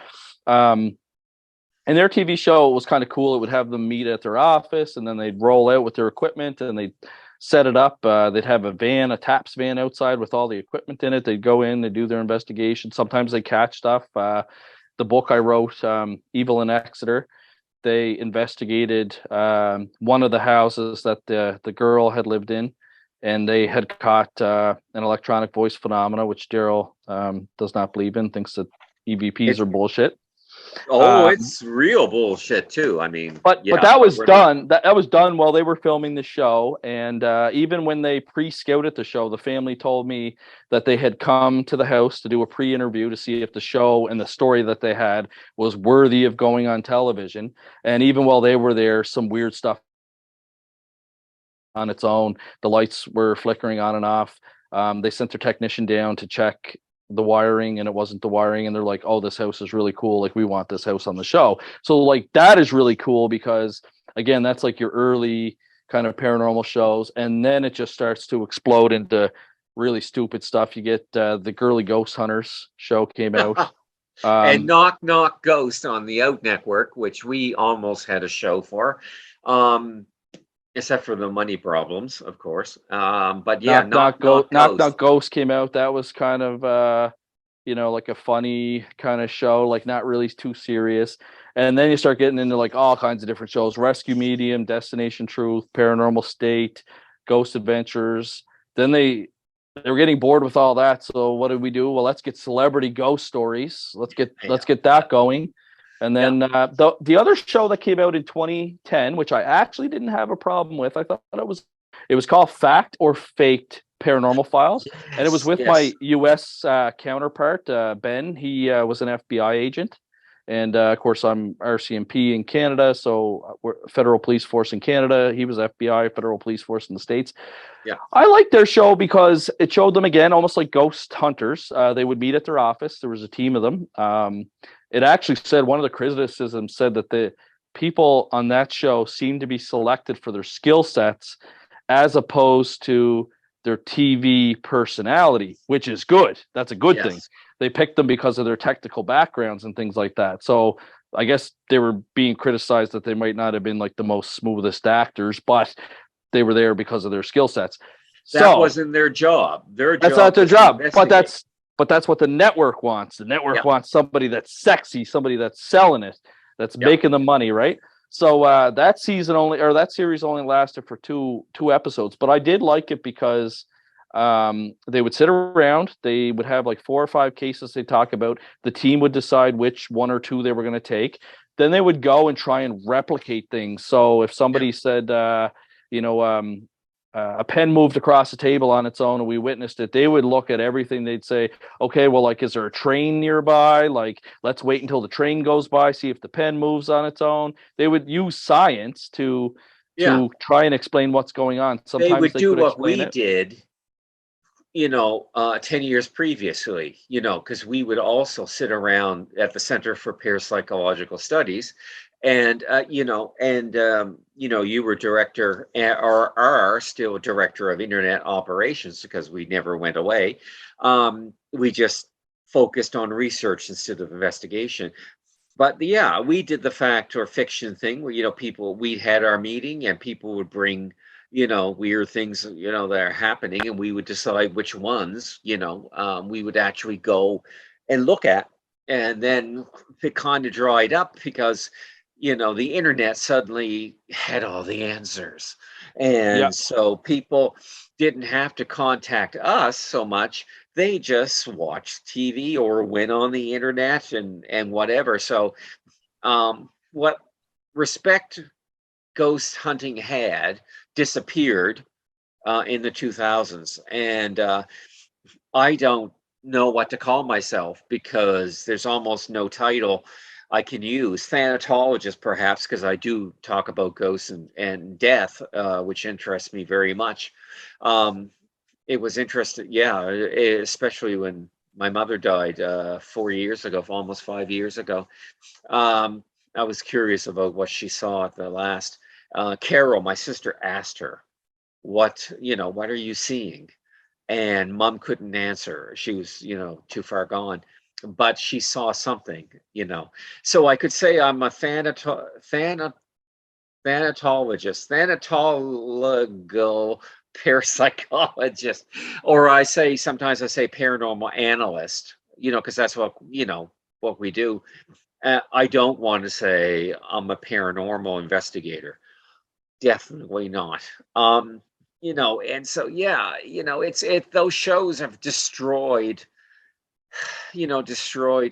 And their TV show was kind of cool. It would have them meet at their office, and then they'd roll out with their equipment and they'd set it up. They'd have a TAPS van outside with all the equipment in it. They'd go in, they'd do their investigation. Sometimes they catch stuff. The book I wrote, Evil in Exeter, they investigated one of the houses that the girl had lived in, and they had caught an electronic voice phenomena, which Darryll does not believe in, thinks that EVPs are bullshit. It's real bullshit too. I mean, but that was done. That was done while they were filming the show, and even when they pre-scouted the show, the family told me that they had come to the house to do a pre-interview to see if the show and the story that they had was worthy of going on television. And even while they were there, some weird stuff on its own. The lights were flickering on and off. They sent their technician down to check the wiring, and it wasn't the wiring, and they're like, oh, this house is really cool, like we want this house on the show. So like that is really cool, because again, that's like your early kind of paranormal shows, and then it just starts to explode into really stupid stuff. You get the Girly Ghost Hunters show came out. And Knock Knock Ghost on the Out Network, which we almost had a show for, except for the money problems, of course. But yeah, Knock Knock Ghost came out. That was kind of like a funny kind of show, like not really too serious. And then you start getting into like all kinds of different shows: Rescue Medium, Destination Truth, Paranormal State, Ghost Adventures. Then they were getting bored with all that. So what did we do? Well, let's get celebrity ghost stories. Let's get that going. And then the other show that came out in 2010, which I actually didn't have a problem with, I thought it was called Fact or Faked Paranormal Files. And it was with my U.S. counterpart, Ben. He was an FBI agent. And of course, I'm RCMP in Canada, so we're federal police force in Canada. He was FBI, federal police force in the States. Yeah, I liked their show because it showed them, again, almost like ghost hunters. They would meet at their office. There was a team of them. It actually said, one of the criticisms said that the people on that show seemed to be selected for their skill sets as opposed to their TV personality, which is good. That's a good thing. They picked them because of their technical backgrounds and things like that. So I guess they were being criticized that they might not have been like the most smoothest actors, but they were there because of their skill sets. That wasn't their job. That's not their job, but that's what the network wants. The network wants somebody that's sexy, somebody that's selling it, that's making the money, right? So that series only lasted for two episodes, but I did like it because they would sit around. They would have like 4 or 5 cases they talk about. The team would decide which 1 or 2 they were going to take. Then they would go and try and replicate things. So if somebody said, a pen moved across the table on its own and we witnessed it, they would look at everything. They'd say, okay, well, like, is there a train nearby? Like, let's wait until the train goes by, see if the pen moves on its own. They would use science to try and explain what's going on. Sometimes they would do what we did 10 years previously, because we would also sit around at the Center for Parapsychological Studies. And, you were director or are still director of internet operations because we never went away. We just focused on research instead of investigation. But yeah, we did the fact or fiction thing where, we had our meeting and people would bring, weird things, that are happening, and we would decide which ones, we would actually go and look at. And then it kind of dried up because, the internet suddenly had all the answers. Yeah. And so people didn't have to contact us so much. They just watched TV or went on the internet and whatever. So what respect ghost hunting had disappeared in the 2000s. And I don't know what to call myself because there's almost no title I can use. Thanatologist, perhaps, because I do talk about ghosts and death, which interests me very much. It was interesting, yeah, especially when my mother died 4 years ago, almost 5 years ago. I was curious about what she saw at the last. Carol, my sister, asked her, what are you seeing? And mom couldn't answer. She was, too far gone, but she saw something. So I could say I'm a thanatologist, thanatological parapsychologist, or sometimes I say paranormal analyst, because that's what we do. I don't want to say I'm a paranormal investigator. Definitely not. And so yeah, those shows have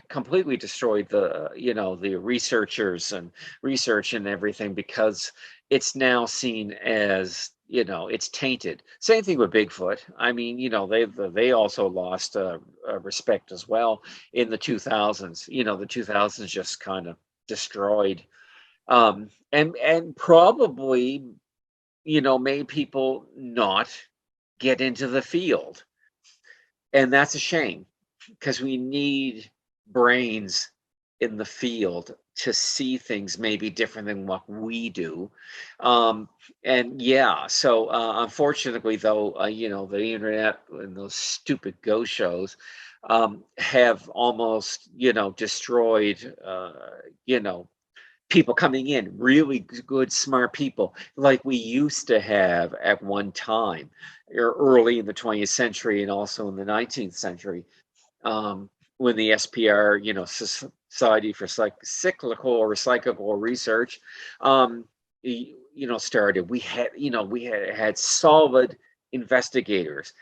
completely destroyed the researchers and research and everything, because it's now seen as, it's tainted. Same thing with Bigfoot. I mean, they also lost respect as well in the 2000s. The 2000s just kind of destroyed, and probably, made people not get into the field. And that's a shame, because we need brains in the field to see things maybe different than what we do. And yeah, so unfortunately, though, the internet and those stupid ghost shows have almost, destroyed, people coming in, really good, smart people like we used to have at one time, early in the 20th century and also in the 19th century, when the SPR, Society for Cyclical or Recyclable Research, started. We had solid investigators.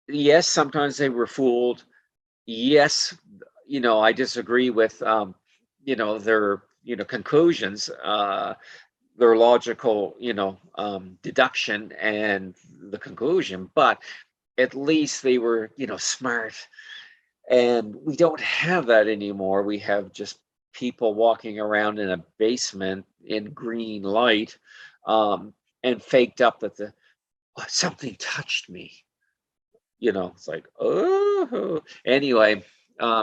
Yes, sometimes they were fooled. Yes, I disagree with, their, conclusions, their logical, deduction and the conclusion, but at least they were, smart. And we don't have that anymore. We have just people walking around in a basement in green light, and faked up that something touched me. It's like, oh, anyway.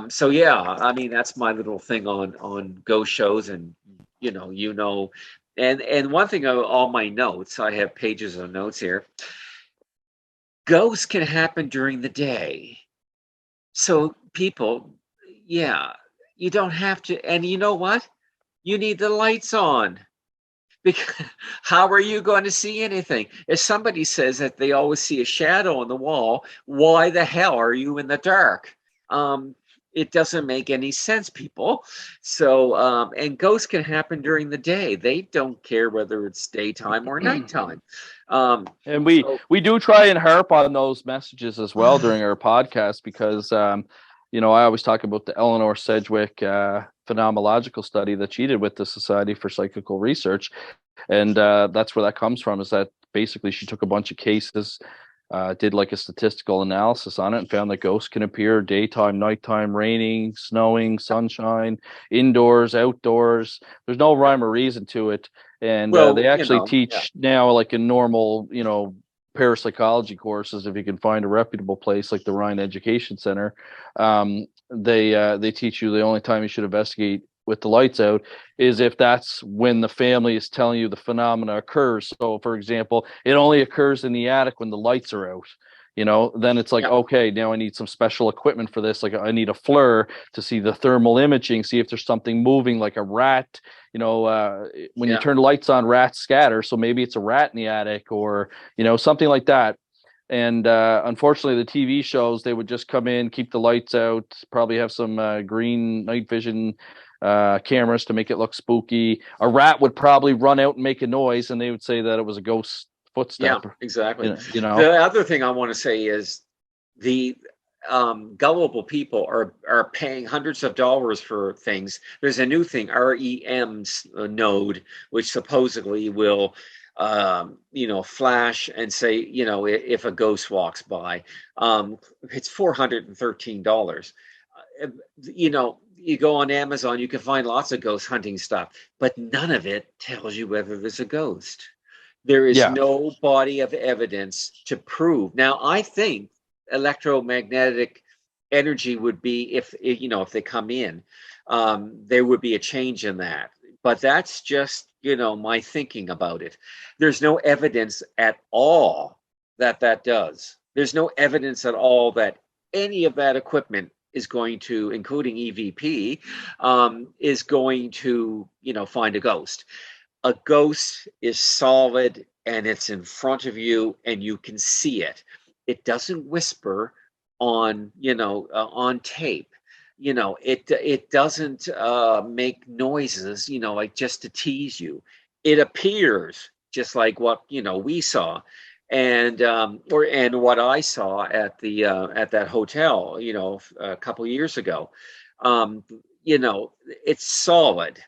So yeah, I mean, that's my little thing on ghost shows. And and one thing, all my notes, I have pages of notes here. Ghosts can happen during the day. So people, yeah, you don't have to. And you know what? You need the lights on, because how are you going to see anything? If somebody says that they always see a shadow on the wall, why the hell are you in the dark? It doesn't make any sense, people. So, and ghosts can happen during the day. They don't care whether it's daytime or nighttime. And we do try and harp on those messages as well during our podcast, because I always talk about the Eleanor Sedgwick phenomenological study that she did with the Society for Psychical Research, and that's where that comes from. Is that basically she took a bunch of cases, did like a statistical analysis on it, and found that ghosts can appear daytime, nighttime, raining, snowing, sunshine, indoors, outdoors. There's no rhyme or reason to it. And Well, they actually teach now, like in normal, parapsychology courses, if you can find a reputable place like the Ryan Education Center, they teach you the only time you should investigate with the lights out is if that's when the family is telling you the phenomena occurs. So, for example, it only occurs in the attic when the lights are out. Then it's like, okay, now I need some special equipment for this. Like I need a FLIR to see the thermal imaging, see if there's something moving like a rat. When you turn lights on, rats scatter. So maybe it's a rat in the attic or, something like that. And unfortunately, the TV shows, they would just come in, keep the lights out, probably have some green night vision cameras to make it look spooky. A rat would probably run out and make a noise, and they would say that it was a ghost footstep. Yeah, exactly. The other thing I want to say is the gullible people are paying hundreds of dollars for things. There's a new thing, REM's node, which supposedly will flash and say, if a ghost walks by. It's $413. You go on Amazon, you can find lots of ghost hunting stuff, but none of it tells you whether there's a ghost. There is no body of evidence to prove. Now, I think electromagnetic energy would be, if they come in, there would be a change in that. But that's just, my thinking about it. There's no evidence at all that does. There's no evidence at all that any of that equipment is going to, including EVP, is going to, find a ghost. A ghost is solid and it's in front of you and you can see it. It doesn't whisper on, on tape. It doesn't make noises, like just to tease you. It appears just like what, we saw. And what I saw at the at that hotel, a couple of years ago, it's solid.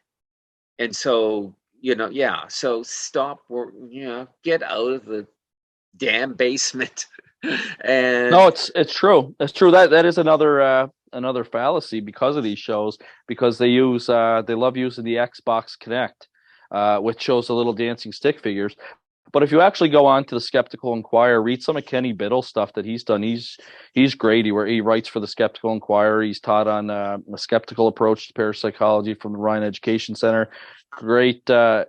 And so, so stop, get out of the damn basement. And no, it's true. It's true. That is another fallacy because of these shows, because they love using the Xbox Kinect, which shows the little dancing stick figures. But if you actually go on to the Skeptical Inquirer, read some of Kenny Biddle's stuff that he's done. He's great. He writes for the Skeptical Inquirer. He's taught on a skeptical approach to parapsychology from the Ryan Education Center. Great guy.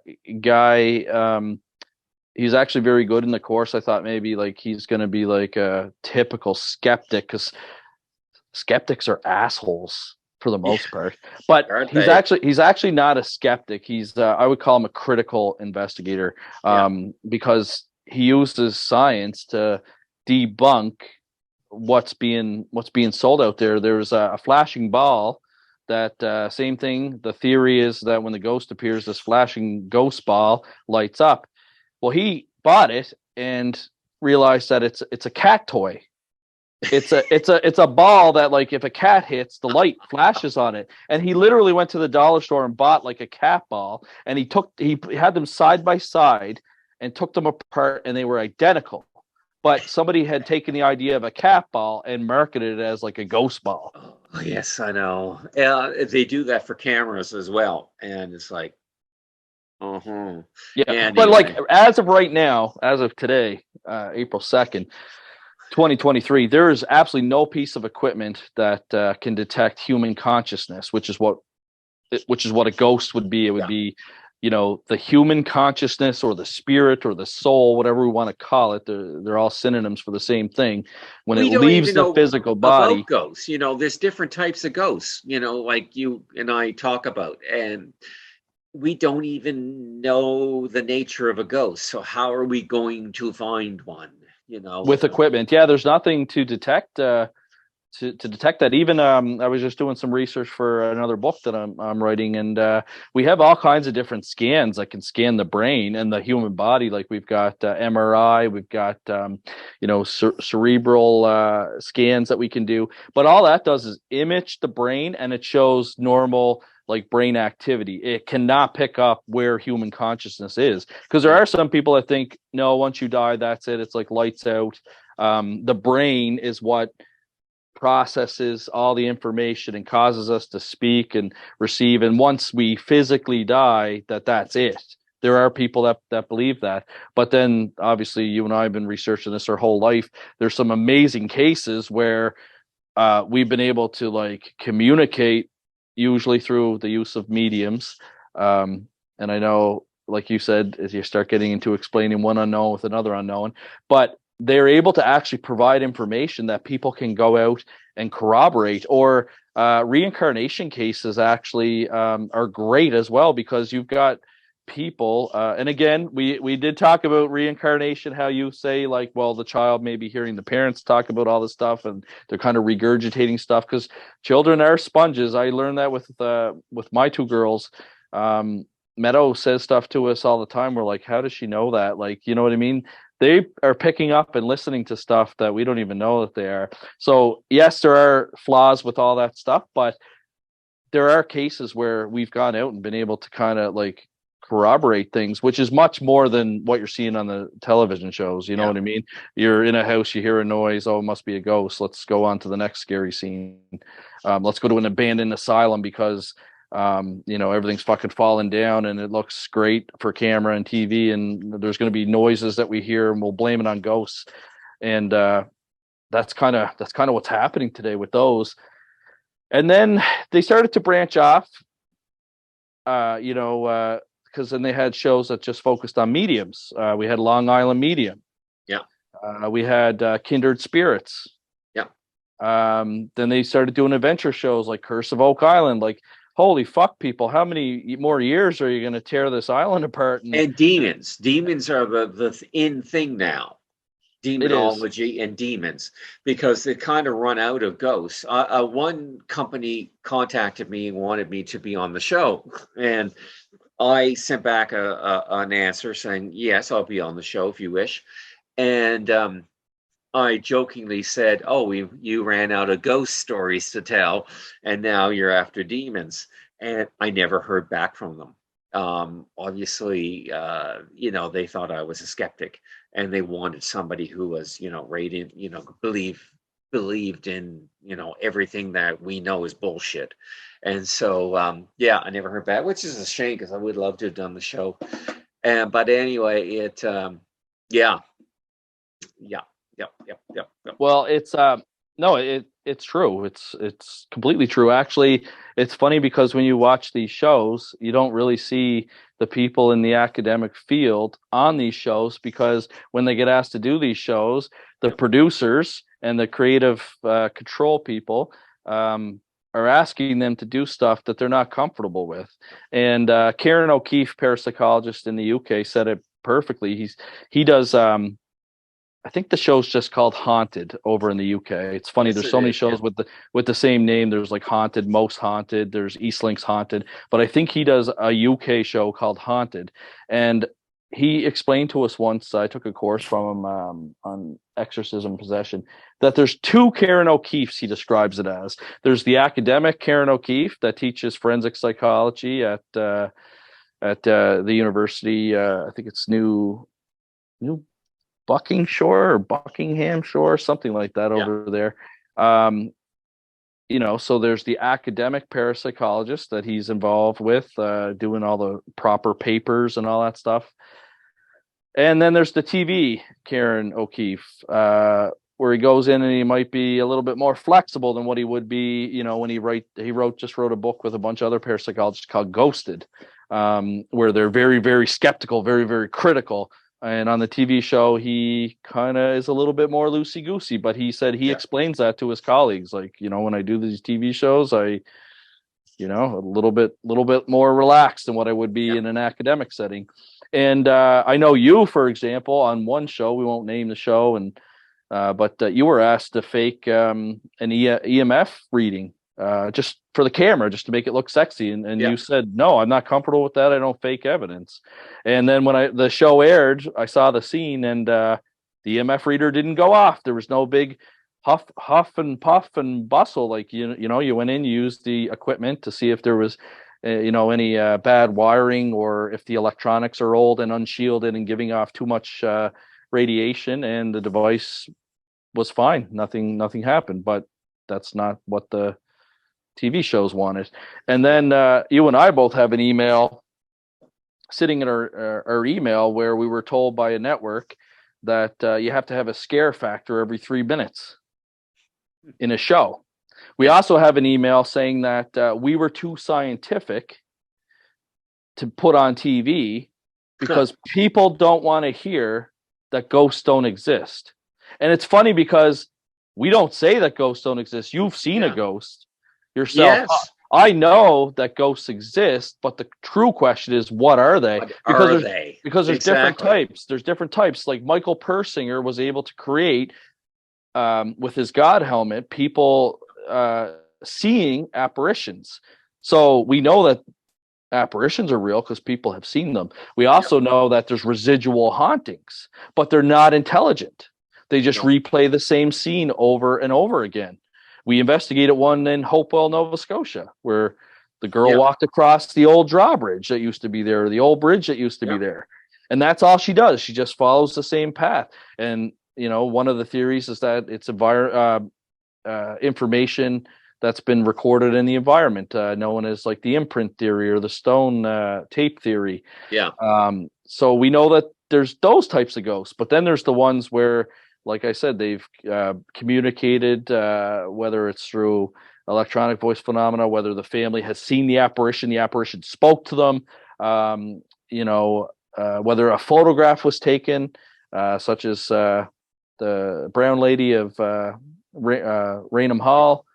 He's actually very good in the course. I thought maybe like he's going to be like a typical skeptic, because skeptics are assholes for the most part. But he's actually not a skeptic. He's I would call him a critical investigator, because he uses science to debunk what's being sold out there. There's a flashing ball that same thing. The theory is that when the ghost appears, this flashing ghost ball lights up. Well, he bought it and realized that it's a cat toy. It's a ball that, like, if a cat hits, the light flashes on it. And he literally went to the dollar store and bought like a cat ball, and he had them side by side and took them apart, and they were identical. But somebody had taken the idea of a cat ball and marketed it as like a ghost ball. Oh, yes, I know. They do that for cameras as well, and it's like, yeah. And but like as of right now, as of today, April 2nd. 2023, there is absolutely no piece of equipment that can detect human consciousness, which is what a ghost would be. It would be, the human consciousness or the spirit or the soul, whatever we want to call it. They're all synonyms for the same thing. When it leaves the physical body, about ghosts, there's different types of ghosts, like you and I talk about, and we don't even know the nature of a ghost. So how are we going to find one? With equipment, there's nothing to detect to detect that. Even I was just doing some research for another book that I'm writing, and we have all kinds of different scans that can scan the brain and the human body. Like we've got MRI, we've got cerebral scans that we can do, but all that does is image the brain, and it shows normal like brain activity. It cannot pick up where human consciousness is, because there are some people that think, no, once you die, that's it. It's like lights out. The brain is what processes all the information and causes us to speak and receive. And once we physically die, that's it. there are people that believe that. But then obviously you and I have been researching this our whole life. There's some amazing cases where we've been able to like communicate, usually through the use of mediums. And I know, like you said, as you start getting into explaining one unknown with another unknown, but they're able to actually provide information that people can go out and corroborate. Or reincarnation cases actually are great as well, because you've got people and again, we did talk about reincarnation, how you say like, well, the child may be hearing the parents talk about all this stuff and they're kind of regurgitating stuff, because children are sponges. I learned that with my two girls. Meadow says stuff to us all the time. We're like, how does she know that? Like, you know what I mean? They are picking up and listening to stuff that we don't even know that they are. So yes, there are flaws with all that stuff, but there are cases where we've gone out and been able to kind of like corroborate things, which is much more than what you're seeing on the television shows. You know what I mean? You're in a house, you hear a noise. Oh, it must be a ghost. Let's go on to the next scary scene. Let's go to an abandoned asylum because everything's fucking falling down and it looks great for camera and TV, and there's going to be noises that we hear and we'll blame it on ghosts. And that's kind of what's happening today with those. And then they started to branch off, because then they had shows that just focused on mediums. We had Long Island Medium. Yeah. We had Kindred Spirits. Yeah. Then they started doing adventure shows like Curse of Oak Island. Like, holy fuck, people, how many more years are you going to tear this island apart? And demons. Demons are the in thing now. Demonology and demons, because they kind of run out of ghosts. One company contacted me and wanted me to be on the show, and I sent back an answer saying, yes, I'll be on the show if you wish. And I jokingly said, oh, you ran out of ghost stories to tell, and now you're after demons. And I never heard back from them. Obviously, they thought I was a skeptic, and they wanted somebody who was, radiant, believed in, everything that we know is bullshit. And so, I never heard back, which is a shame, because I would love to have done the show. But anyway, it, Yep. Well, it's no, it's true. It's completely true. Actually, it's funny because when you watch these shows, you don't really see the people in the academic field on these shows, because when they get asked to do these shows, the producers and the creative control people are asking them to do stuff that they're not comfortable with. And Karen O'Keefe, parapsychologist in the UK, said it perfectly. He does I think the show's just called Haunted over in the UK. It's funny. Yes, there's so many shows with the same name. There's like Haunted, Most Haunted. There's Eastlink's Haunted. But I think he does a UK show called Haunted. And he explained to us once, I took a course from him on exorcism possession, that there's two Karen O'Keefes, he describes it as. There's the academic Karen O'Keefe that teaches forensic psychology at the university. I think it's New Buckinghamshire, something like that over there. So there's the academic parapsychologist that he's involved with, doing all the proper papers and all that stuff. And then there's the TV Karen O'Keefe, where he goes in and he might be a little bit more flexible than what he would be, when he wrote a book with a bunch of other parapsychologists called Ghosted, where they're very, very skeptical, very, very critical. And on the TV show, he kind of is a little bit more loosey-goosey, but he said he explains that to his colleagues. Like, when I do these TV shows, I, a little bit more relaxed than what I would be in an academic setting. And I know you, for example, on one show, we won't name the show, but you were asked to fake an EMF reading just for the camera, just to make it look sexy. And you said, no, I'm not comfortable with that. I don't fake evidence. And then when the show aired, I saw the scene, and the EMF reader didn't go off. There was no big huff and puff and bustle. Like, you went in, you used the equipment to see if there was, any bad wiring, or if the electronics are old and unshielded and giving off too much radiation, and the device was fine. Nothing happened. But that's not what the TV shows wanted. And then you and I both have an email sitting in our email where we were told by a network that you have to have a scare factor every 3 minutes in a show. We also have an email saying that we were too scientific to put on TV because people don't want to hear that ghosts don't exist. And it's funny because we don't say that ghosts don't exist. You've seen a ghost yourself. Yes. I know that ghosts exist, but the true question is, what are they? Because there's different types. There's different types. Like Michael Persinger was able to create, with his God helmet, people seeing apparitions. So we know that apparitions are real because people have seen them. We also know that there's residual hauntings, but they're not intelligent. They just replay the same scene over and over again. We investigated one in Hopewell, Nova Scotia, where the girl walked across the old drawbridge that used to be there, the old bridge that used to be there. And that's all she does. She just follows the same path. And, you know, one of the theories is that it's information that's been recorded in the environment, known as like the imprint theory or the stone tape theory. So we know that there's those types of ghosts, but then there's the ones where, like I said, they've communicated, whether it's through electronic voice phenomena, whether the family has seen the apparition spoke to them, whether a photograph was taken, such as the brown lady of Raynham Hall,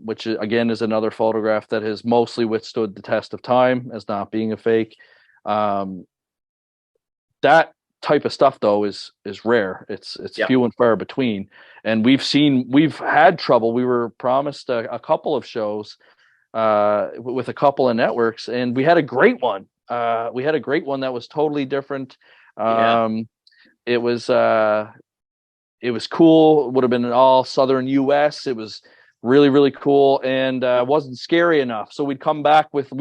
which again is another photograph that has mostly withstood the test of time as not being a fake. That type of stuff though is rare. It's few and far between, and we've had trouble. We were promised a couple of shows with a couple of networks, and we had a great one. We had a great one that was totally different. It was cool. It would have been in all southern US. It was really, really cool, and wasn't scary enough. So we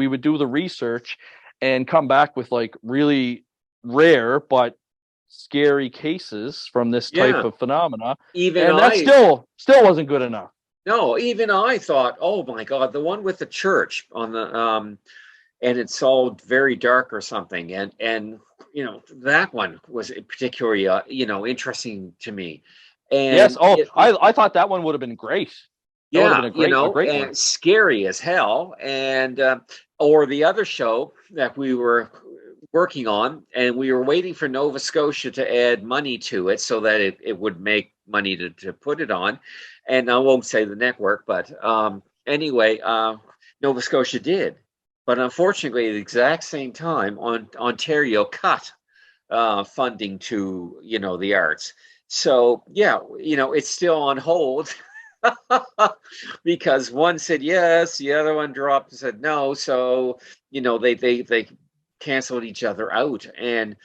would do the research and come back with like really rare but scary cases from this type of phenomena. That still wasn't good enough. No, even I thought, oh my God, the one with the church on the and it's all very dark or something, and you know, that one was particularly interesting to me. And I thought that one would have been great. A great and one. Scary as hell. And or the other show that we were working on, and we were waiting for Nova Scotia to add money to it so that it would make money to put it on. And I won't say the network, but anyway, Nova Scotia did. But unfortunately, at the exact same time, Ontario cut funding to the arts. So it's still on hold. Because one said yes, the other one dropped and said no. So they canceled each other out, and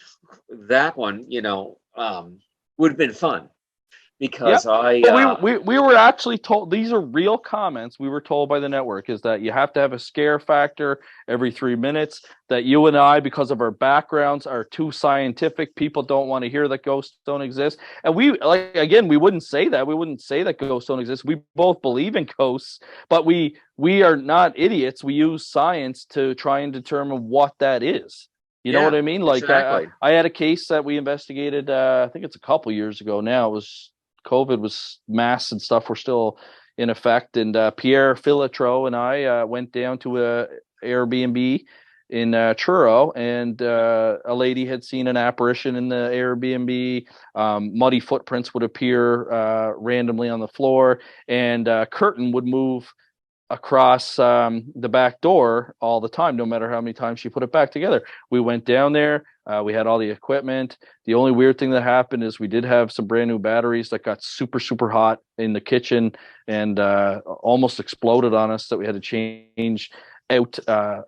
that one would have been fun because we were actually told, these are real comments we were told by the network, is that you have to have a scare factor every 3 minutes, that you and I, because of our backgrounds, are too scientific. People don't want to hear that ghosts don't exist. And we wouldn't say that. We wouldn't say that ghosts don't exist. We both believe in ghosts, but we are not idiots. We use science to try and determine what that is. You know what I mean? Like exactly. I had a case that we investigated, I think it's a couple years ago now. It was COVID, was masks and stuff were still in effect, and Pierre Filatro and I went down to a Airbnb in Truro, and a lady had seen an apparition in the Airbnb. Muddy footprints would appear randomly on the floor, and a curtain would move across the back door all the time, no matter how many times she put it back together. We went down there. We had all the equipment. The only weird thing that happened is we did have some brand new batteries that got super, super hot in the kitchen and almost exploded on us, that we had to change out.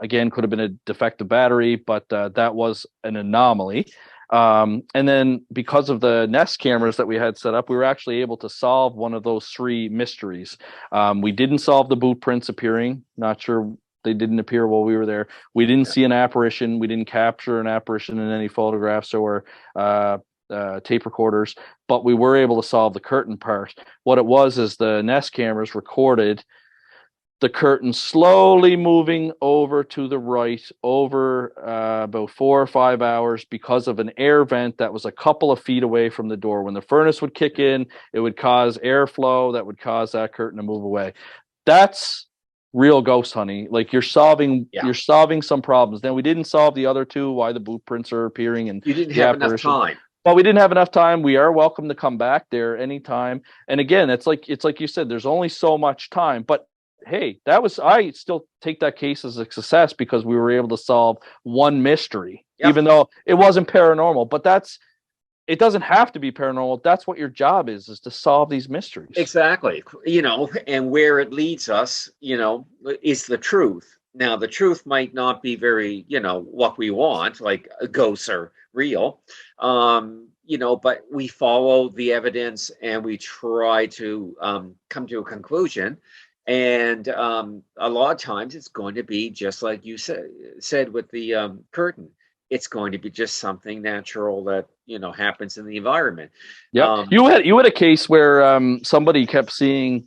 Again, could have been a defective battery, but that was an anomaly. And then because of the Nest cameras that we had set up, we were actually able to solve one of those 3 mysteries. We didn't solve the boot prints appearing. Not sure they didn't appear while we were there. We didn't see an apparition. We didn't capture an apparition in any photographs or tape recorders, but we were able to solve the curtain part. What it was is the Nest cameras recorded the curtain slowly moving over to the right over about 4 or 5 hours because of an air vent that was a couple of feet away from the door. When the furnace would kick in, it would cause airflow that would cause that curtain to move away. That's real ghost hunting. Like you're solving some problems. Then we didn't solve the other two, why the boot prints are appearing and You didn't the have enough apparition. time. But we didn't have enough time. We are welcome to come back there anytime. And again, it's like you said, there's only so much time. But hey, I still take that case as a success because we were able to solve one mystery, even though it wasn't paranormal. But it doesn't have to be paranormal. That's what your job is to solve these mysteries. Exactly. And where it leads us, is the truth. Now, the truth might not be very, what we want, like ghosts are real, but we follow the evidence and we try to come to a conclusion. And a lot of times it's going to be just like you said with the curtain. It's going to be just something natural that happens in the environment. Yeah, you had a case where somebody kept seeing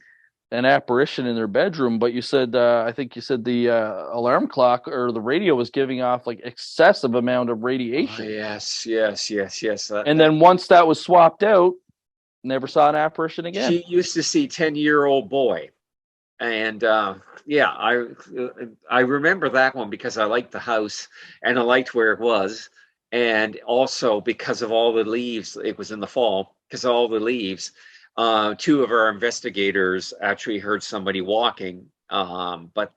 an apparition in their bedroom, but you said I think you said the alarm clock or the radio was giving off like excessive amount of radiation. Yes. And then once that was swapped out, never saw an apparition again. She used to see 10-year-old boy. And I remember that one because I liked the house and I liked where it was. And also because of all the leaves, it was in the fall, because of all the leaves, 2 of our investigators actually heard somebody walking, but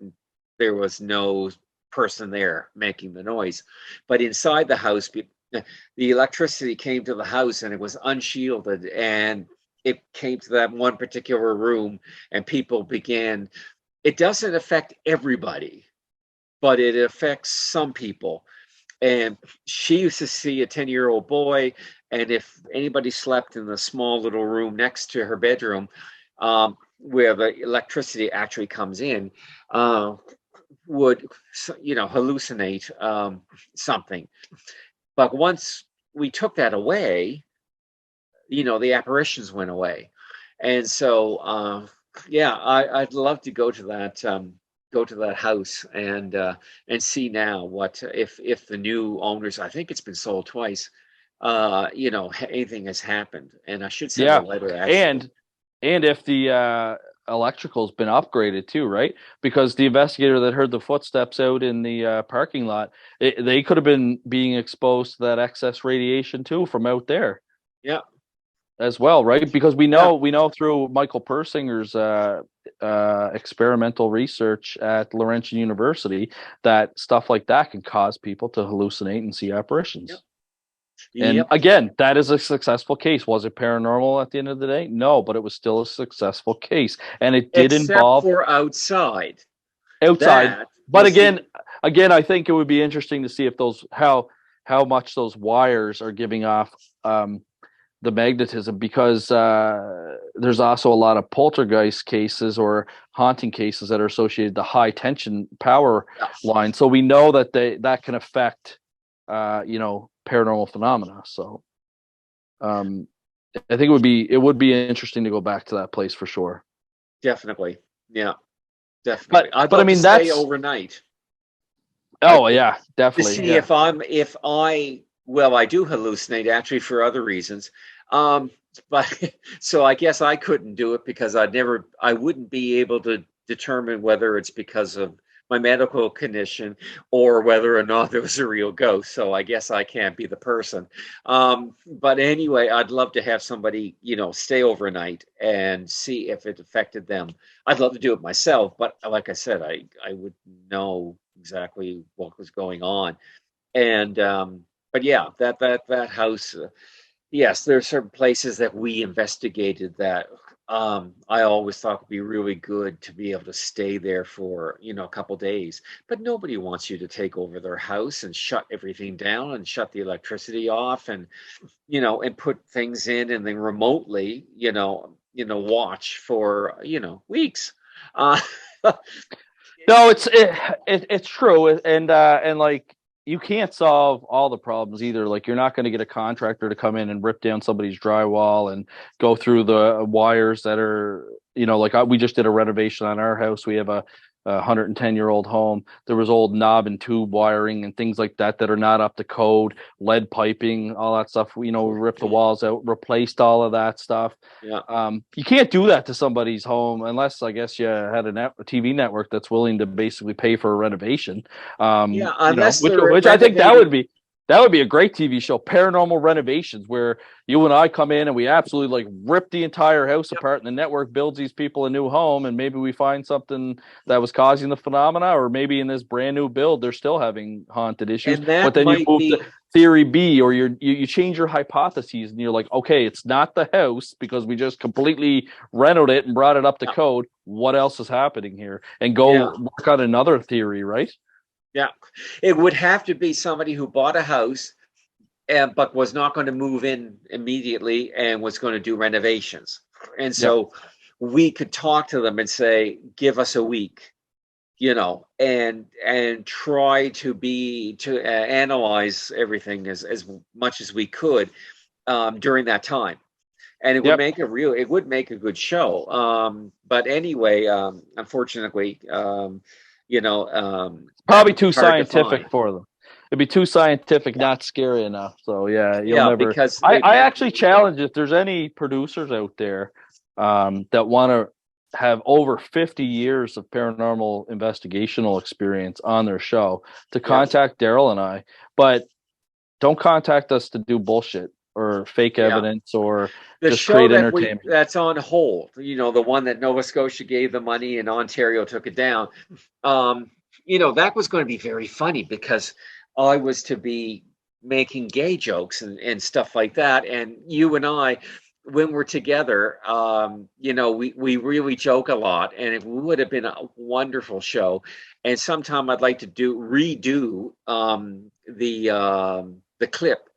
there was no person there making the noise. But inside the house, the electricity came to the house and it was unshielded, and it came to that one particular room and people began, it doesn't affect everybody, but it affects some people. And she used to see a 10-year-old boy, and if anybody slept in the small little room next to her bedroom, where the electricity actually comes in, would hallucinate something. But once we took that away, the apparitions went away. And so I'd love to go to that house and see now what if the new owners, I think it's been sold twice, anything has happened. And I should send a letter actually. And if the electrical's been upgraded too, right? Because the investigator that heard the footsteps out in the parking lot, they could have been being exposed to that excess radiation too from out there. Yeah. As well, right? Because we know through Michael Persinger's experimental research at Laurentian University that stuff like that can cause people to hallucinate and see apparitions. And again, that is a successful case. Was it paranormal at the end of the day? No, but it was still a succmuch case, and it did involve for outside. But again, I think it would be interesting to see if those how much those wires are giving off the magnetism, because there's also a lot of poltergeist cases or haunting cases that are associated with the high tension power line. So we know that that can affect, paranormal phenomena. So I think it would be interesting to go back to that place for sure. Definitely. Yeah, definitely. But I mean, stay overnight. Oh yeah, definitely. To see if I do hallucinate actually for other reasons. But so I guess I couldn't do it because I wouldn't be able to determine whether it's because of my medical condition or whether or not there was a real ghost. So I guess I can't be the person. But anyway, I'd love to have somebody, stay overnight and see if it affected them. I'd love to do it myself, but like I said, I would know exactly what was going on. And, but yeah, that house, yes, there are certain places that we investigated that I always thought would be really good to be able to stay there for, a couple days. But nobody wants you to take over their house and shut everything down and shut the electricity off and, and put things in and then remotely, watch for, weeks. No, it's true. And like, you can't solve all the problems either. Like, you're not going to get a contractor to come in and rip down somebody's drywall and go through the wires that are, we just did a renovation on our house. We have a a 110-year-old home. There was old knob and tube wiring and things like that that are not up to code, lead piping, all that stuff. We ripped the walls out, replaced all of that stuff. Yeah. You can't do that to somebody's home unless, I guess, you had a TV network that's willing to basically pay for a renovation. Yeah, unless which I think that would be a great TV show, Paranormal Renovations, where you and I come in and we absolutely like rip the entire house apart, and the network builds these people a new home, and maybe we find something that was causing the phenomena, or maybe in this brand new build they're still having haunted issues. And that but then you might move be to theory B, or you change your hypotheses, and you're like, okay, it's not the house because we just completely renovated it and brought it up to code. What else is happening here? And go work on another theory, right? Yeah, it would have to be somebody who bought a house but was not going to move in immediately and was going to do renovations. And so we could talk to them and say, give us a week, and try to analyze everything as much as we could during that time. And it would make a good show. But anyway, unfortunately, probably too scientific for them. It'd be too scientific, not scary enough. So you'll never. Because I actually challenge if there's any producers out there that want to have over 50 years of paranormal investigational experience on their show to contact Darryll and I, but don't contact us to do bullshit or fake evidence or the just show create entertainment. That's on hold. The one that Nova Scotia gave the money and Ontario took it down. That was going to be very funny because I was to be making gay jokes and stuff like that. And you and I, when we're together, we really joke a lot, and it would have been a wonderful show. And sometime I'd like to redo the clip.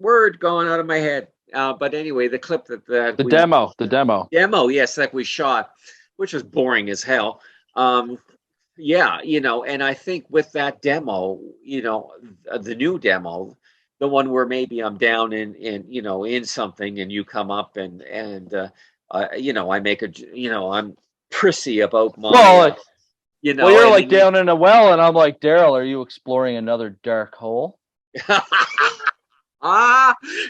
Word going out of my head. But anyway, the clip the demo, yes, that we shot, which was boring as hell. And I think with that demo, the new demo, the one where maybe I'm down in something and you come up and I make I'm prissy about my, you're like down in a well and I'm like, Darryll, are you exploring another dark hole?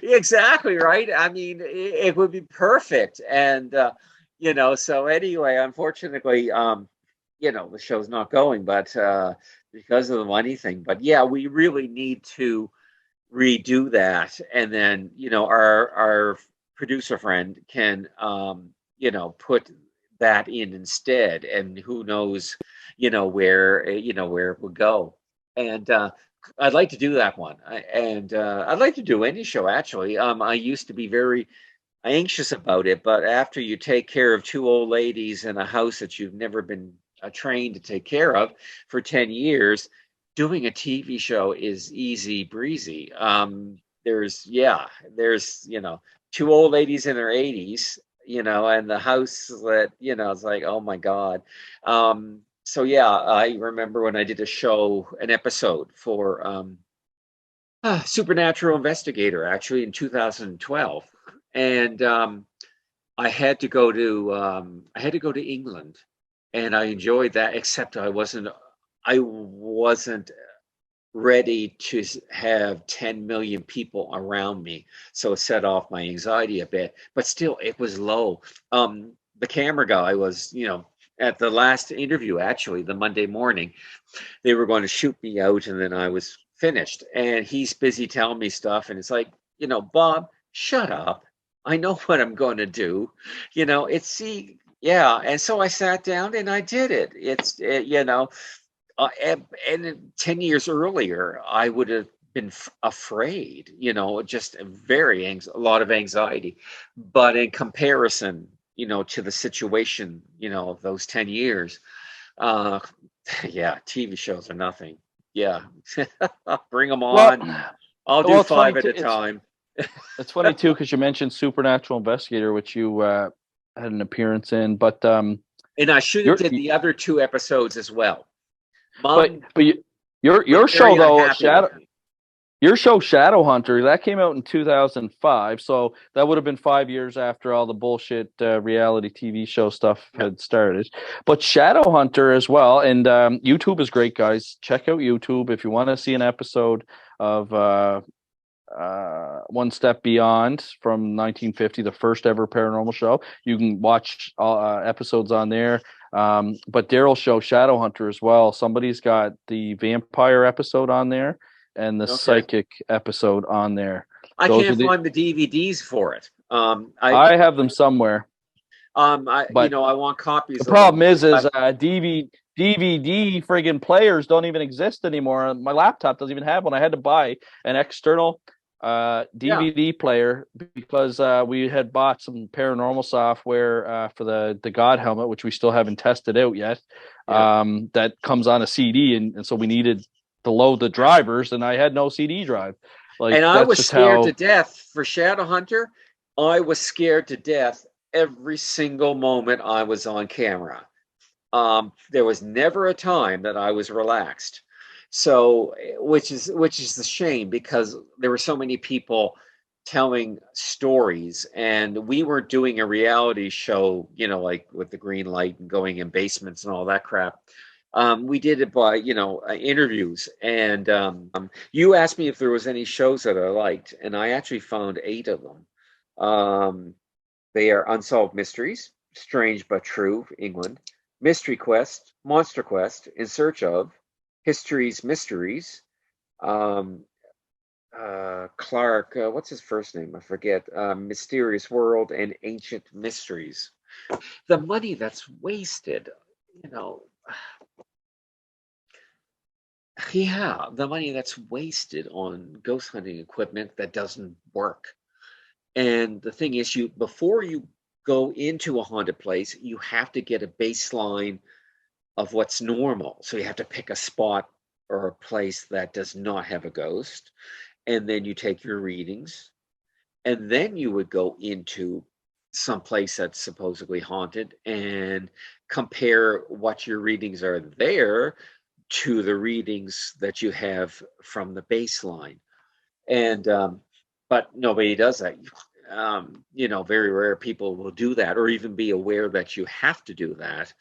Exactly right. I mean, it would be perfect. And, so anyway, unfortunately, the show's not going, but because of the money thing. But we really need to redo that. And then, our producer friend can, put that in instead. And who knows, where it would go. And I'd like to do that one. I'd like to do any show, actually. I used to be very anxious about it, but after you take care of two old ladies in a house that you've never been trained to take care of for 10 years, doing a TV show is easy breezy. There's two old ladies in their 80s, and the house that, it's like, oh my God. So I remember when I did an episode for Supernatural Investigator, actually in 2012, and I had to go to England, and I enjoyed that. Except I wasn't ready to have 10 million people around me, so it set off my anxiety a bit. But still, it was low. The camera guy was, at the last interview, actually, the Monday morning, they were going to shoot me out, and then I was finished. And he's busy telling me stuff, and it's like, Bob, shut up. I know what I'm going to do. And so I sat down and I did it. And 10 years earlier, I would have been afraid, just a lot of anxiety. But in comparison, to the situation, of those 10 years, TV shows are nothing. Yeah. Bring them on. I'll do 5 at a time. It's funny too, because you mentioned Supernatural Investigator, which you had an appearance in, but and I should have did the other 2 episodes as well. But your show though, Your show Shadowhunter, that came out in 2005, so that would have been 5 years after all the bullshit reality TV show stuff had started. But Shadowhunter as well, and YouTube is great, guys. Check out YouTube if you want to see an episode of One Step Beyond from 1950, the first ever paranormal show. You can watch episodes on there. But Darryl's show Shadowhunter as well. Somebody's got the vampire episode on there and the psychic episode on there. I can't find the DVDs for it. I have them somewhere. But I want copies. The problem is DVD friggin' players don't even exist anymore. My laptop doesn't even have one. I had to buy an external DVD player because we had bought some paranormal software for the God helmet, which we still haven't tested out yet. That comes on a CD, and so we needed to load the drivers, and I had no CD drive. And I was scared to death for Shadowhunter. I was scared to death every single moment I was on camera. There was never a time that I was relaxed. So, which is the shame, because there were so many people telling stories, and we weren't doing a reality show, like with the green light and going in basements and all that crap. We did it by, interviews. And you asked me if there was any shows that I liked, and I actually found 8 of them. They are Unsolved Mysteries, Strange But True, England, Mystery Quest, Monster Quest, In Search Of, History's Mysteries, Clark, what's his first name? I forget. Mysterious World, and Ancient Mysteries. The money that's wasted, the money that's wasted on ghost hunting equipment that doesn't work. And the thing is, before you go into a haunted place, you have to get a baseline of what's normal. So you have to pick a spot or a place that does not have a ghost, and then you take your readings, and then you would go into some place that's supposedly haunted and compare what your readings are there to the readings that you have from the baseline. And but nobody does that. Very rare people will do that, or even be aware that you have to do that.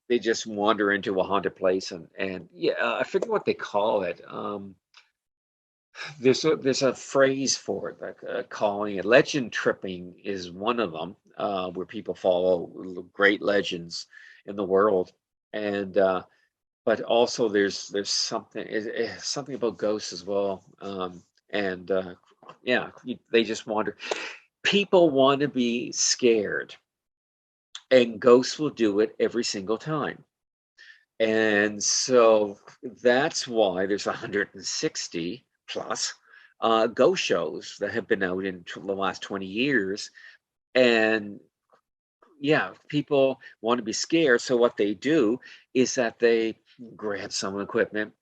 They just wander into a haunted place, and I forget what they call it. There's a phrase for it, like calling it legend tripping is one of them, where people follow great legends in the world. And but also there's something about ghosts as well. They just wander. People want to be scared, and ghosts will do it every single time. And so that's why there's 160 plus ghost shows that have been out in the last 20 years. And people want to be scared. So what they do is that they grab some equipment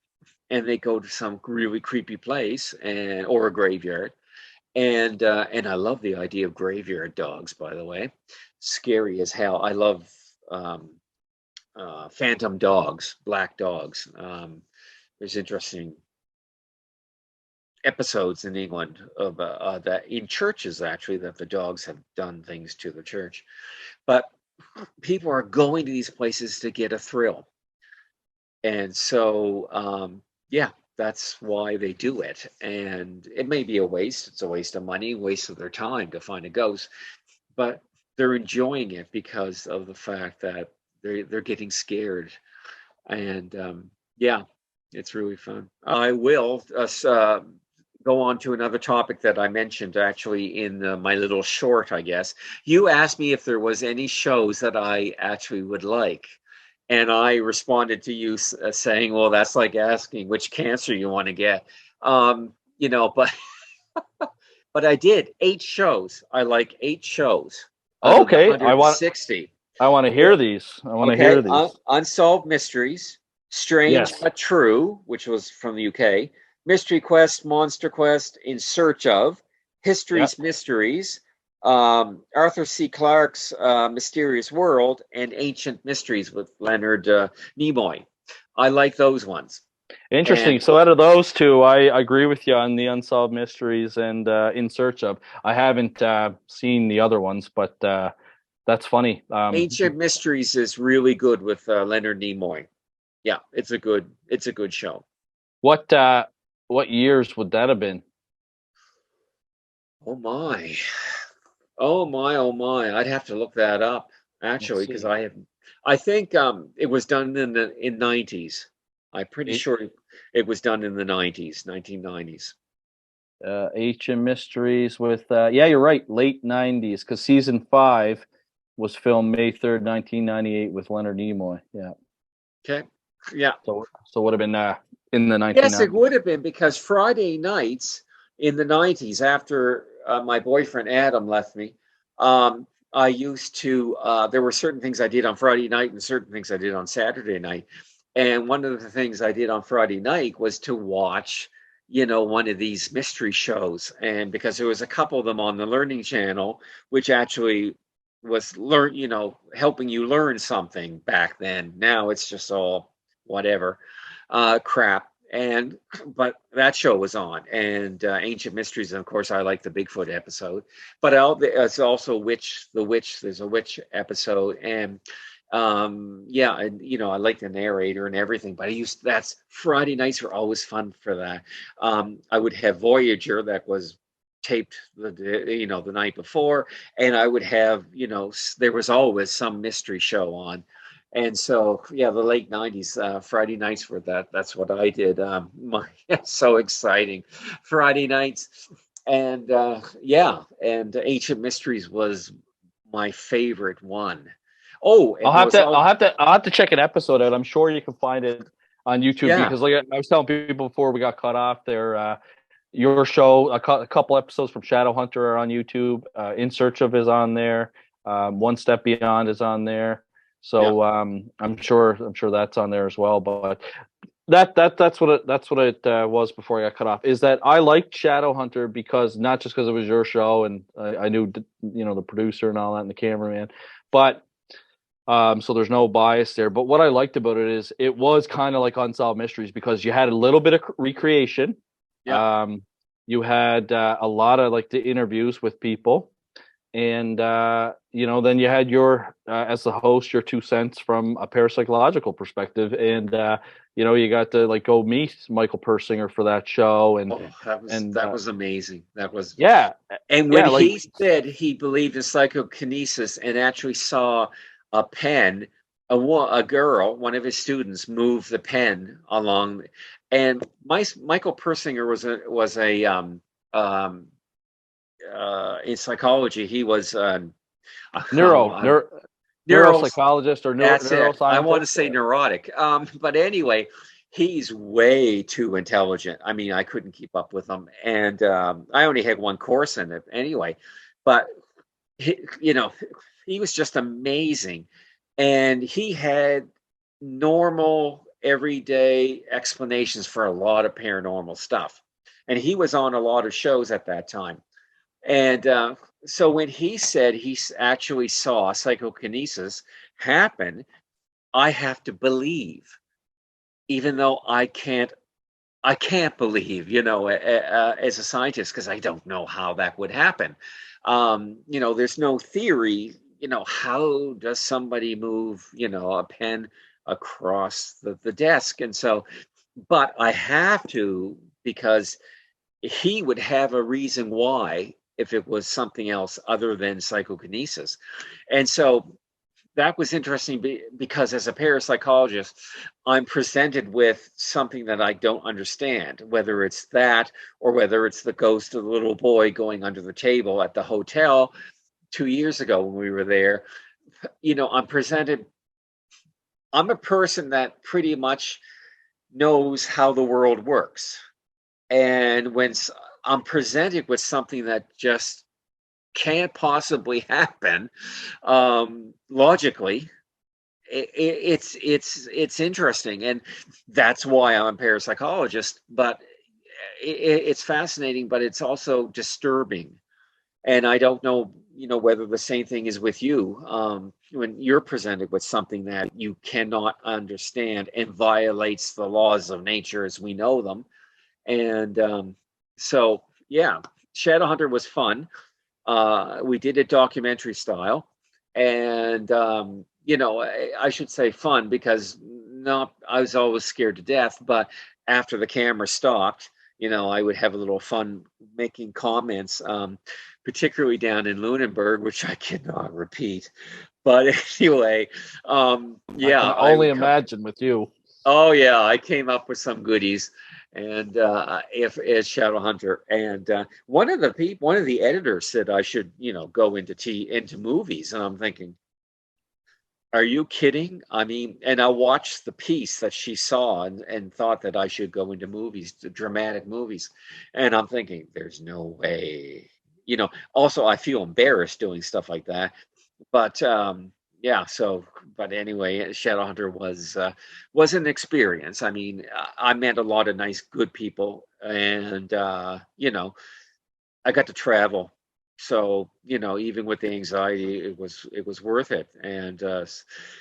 and they go to some really creepy place or a graveyard. And I love the idea of graveyard dogs, by the way. Scary as hell. I love phantom dogs, black dogs. There's interesting episodes in England of that in churches, actually, that the dogs have done things to the church. But people are going to these places to get a thrill. And so, that's why they do it. And it may be a waste. It's a waste of money, waste of their time to find a ghost. But they're enjoying it because of the fact that they're getting scared. And it's really fun. I will go on to another topic that I mentioned actually in my little short, I guess. You asked me if there was any shows that I actually would like. And I responded to you saying, well, that's like asking which cancer you want to get. But but I did 8 shows. I like 8 shows. Okay, I want to hear these. Hear these. Unsolved Mysteries, Strange But True, which was from the UK, Mystery Quest, Monster Quest, In Search Of, History's Mysteries, Arthur C. Clarke's Mysterious World, and Ancient Mysteries with Leonard Nimoy. I like those ones. Interesting. And So out of those two, I agree with you on the Unsolved Mysteries and In Search of. I haven't seen the other ones, but that's funny. Ancient Mysteries is really good with Leonard Nimoy. Yeah, it's a good show. What what years would that have been? Oh my. Oh my, oh my. I'd have to look that up Let's actually because see. I think it was done in 90s. I'm pretty Eight, sure it was done in the 90s, 1990s. Ancient Mysteries with yeah, you're right, late '90s, because season 5 was filmed May 3rd, 1998, with Leonard Nimoy. Yeah, Okay. Yeah. so would have been in the Yes, it 1990s. would have been because Friday nights in the 90s, after my boyfriend Adam left me, I used to, there were certain things I did on Friday night and certain things I did on Saturday night. And one of the things I did on Friday night was to watch, one of these mystery shows. And because there was a couple of them on the Learning Channel, which actually was helping you learn something back then. Now it's just all whatever crap. And but that show was on, and Ancient Mysteries, and of course I like the Bigfoot episode, but it's also witch, there's a witch episode. And yeah, and I like the narrator and everything, but that's Friday nights were always fun for that. I would have Voyager that was taped the night before, and I would have there was always some mystery show on. And so, yeah, the late 90s, Friday nights were that's what I did. So exciting. Friday nights. And yeah, and Ancient Mysteries was my favorite one. Oh, and there was all, I'll have to check an episode out. I'm sure you can find it on YouTube, yeah, because like I was telling people before we got cut off there, your show, a couple episodes from Shadowhunter are on YouTube. In Search of is on there. One Step Beyond is on there. yeah. So I'm sure that's on there as well. But that's what it was before I got cut off. Is that I liked Shadowhunter because not just because it was your show and I knew the producer and all that and the cameraman, but so there's no bias there. But what I liked about it is it was kind of like Unsolved Mysteries because you had a little bit of recreation. Yeah. You had a lot of like the interviews with people, and then you had your as the host, your 2 cents from a parapsychological perspective, and you got to like go meet Michael Persinger for that show, and Oh, that was amazing. That was, yeah, and when yeah, like he said he believed in psychokinesis and actually saw a pen, a girl, one of his students, move the pen along, and Michael Persinger was a in psychology. He was neuro neuropsychologist or That's it. I want to neuroscientist. say neurotic. But anyway, he's way too intelligent. I mean, I couldn't keep up with him, and I only had one course in it anyway. But he, he was just amazing, and he had normal, everyday explanations for a lot of paranormal stuff, and he was on a lot of shows at that time. And so when he said actually saw psychokinesis happen, I have to believe, even though I can't believe, as a scientist, because I don't know how that would happen. There's no theory, how does somebody move, a pen across the desk? And so, but I have to, because he would have a reason why if it was something else other than psychokinesis. And so that was interesting because as a parapsychologist, I'm presented with something that I don't understand, whether it's that or whether it's the ghost of the little boy going under the table at the hotel 2 years ago when we were there. I'm a person that pretty much knows how the world works. And when I'm presented with something that just can't possibly happen logically, it's interesting, and that's why I'm a parapsychologist. But it's fascinating, but it's also disturbing And I don't know, whether the same thing is with you, when you're presented with something that you cannot understand and violates the laws of nature as we know them. And so, yeah, Shadowhunter was fun. We did it documentary style, and I should say fun because not I was always scared to death, but after the camera stopped, I would have a little fun making comments, particularly down in Lunenburg, which I cannot repeat. But anyway, I yeah, can I only would come. imagine with you. Oh yeah, I came up with some goodies, and if as Shadowhunter, and one of the editors said I should, go into movies, and I'm thinking, are you kidding? I mean, and I watched the piece that she saw and thought that I should go into movies, the dramatic movies, and I'm thinking, there's no way. Also, I feel embarrassed doing stuff like that, but yeah. So, but anyway, Shadowhunter was an experience. I mean, I met a lot of nice, good people, and I got to travel. So, even with the anxiety, it was worth it. And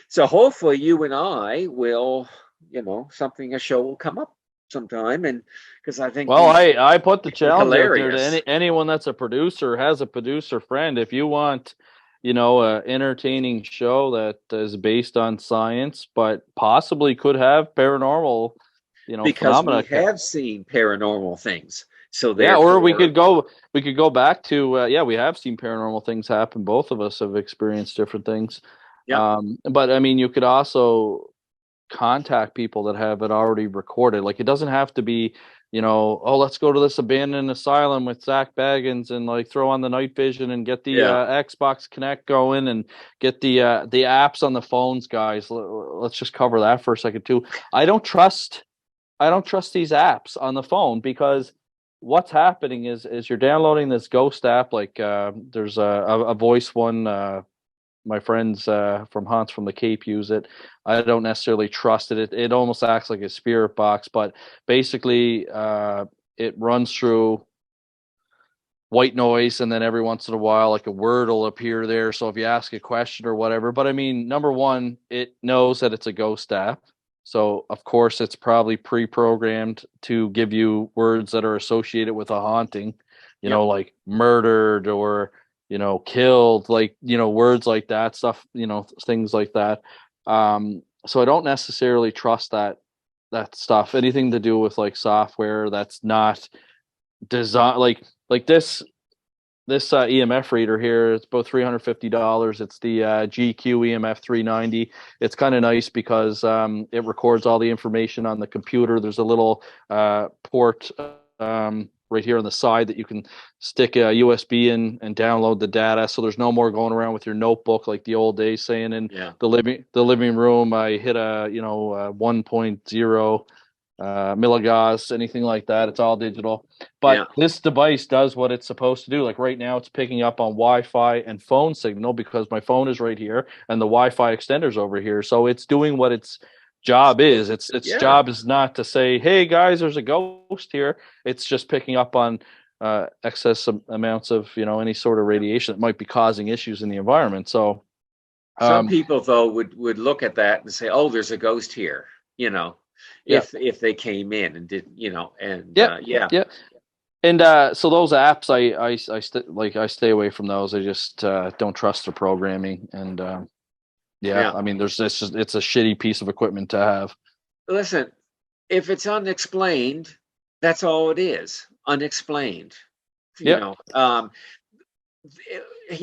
so hopefully you and I will, a show will come up sometime. And because I think Well, these I put the are challenge out there to hilarious. anyone that's a producer, has a producer friend. If you want, a entertaining show that is based on science, but possibly could have paranormal, Because we phenomena. have seen paranormal things. So Yeah, or therefore, we could go back to yeah, we have seen paranormal things happen. Both of us have experienced different things. yeah, But I mean, you could also contact people that have it already recorded. Like it doesn't have to be, oh, let's go to this abandoned asylum with Zach Baggins and like throw on the night vision and get the yeah. Xbox Connect going and get the apps on the phones, guys. Let's just cover that for a second too. I don't trust these apps on the phone because what's happening is you're downloading this ghost app. Like there's a voice one. My friends from Haunts from the Cape use it. I don't necessarily trust it. It almost acts like a spirit box, but basically it runs through white noise, and then every once in a while like a word will appear there, so if you ask a question or whatever. But I mean, number one, it knows that it's a ghost app, so of course it's probably pre-programmed to give you words that are associated with a haunting, Yep. like murdered or killed, like words like that stuff, things like that. So I don't necessarily trust that stuff, anything to do with like software that's not design like this EMF reader here. It's about $350. It's the GQ EMF 390. It's kind of nice because it records all the information on the computer. There's a little port right here on the side that you can stick a USB in and download the data. So there's no more going around with your notebook like the old days, saying in Yeah. the living room I hit a 1.0 milligauss, anything like that. It's all digital. Yeah. But this device does what it's supposed to do. Like right now, it's picking up on Wi-Fi and phone signal because my phone is right here and the Wi-Fi extender's over here. So it's doing what its job is. Its Yeah. job is not to say, "Hey guys, there's a ghost here." It's just picking up on excess amounts of any sort of radiation that might be causing issues in the environment. So Some people though would look at that and say, "Oh, there's a ghost here," yeah, if they came in and did, and yeah, yeah, yeah. And so those apps, I stay away from those. I just don't trust the programming. And yeah, yeah. I mean, it's a shitty piece of equipment to have. Listen, if it's unexplained, that's all it is, unexplained. You Yeah,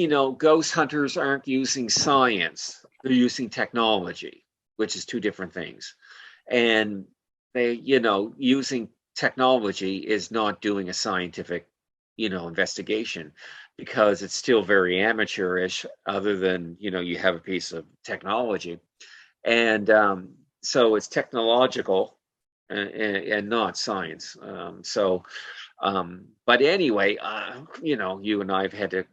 know, ghost hunters aren't using science; they're using technology, which is two different things. And they, using technology is not doing a scientific, investigation because it's still very amateurish, other than, you have a piece of technology. And so it's technological and not science. But anyway, you and I have had to,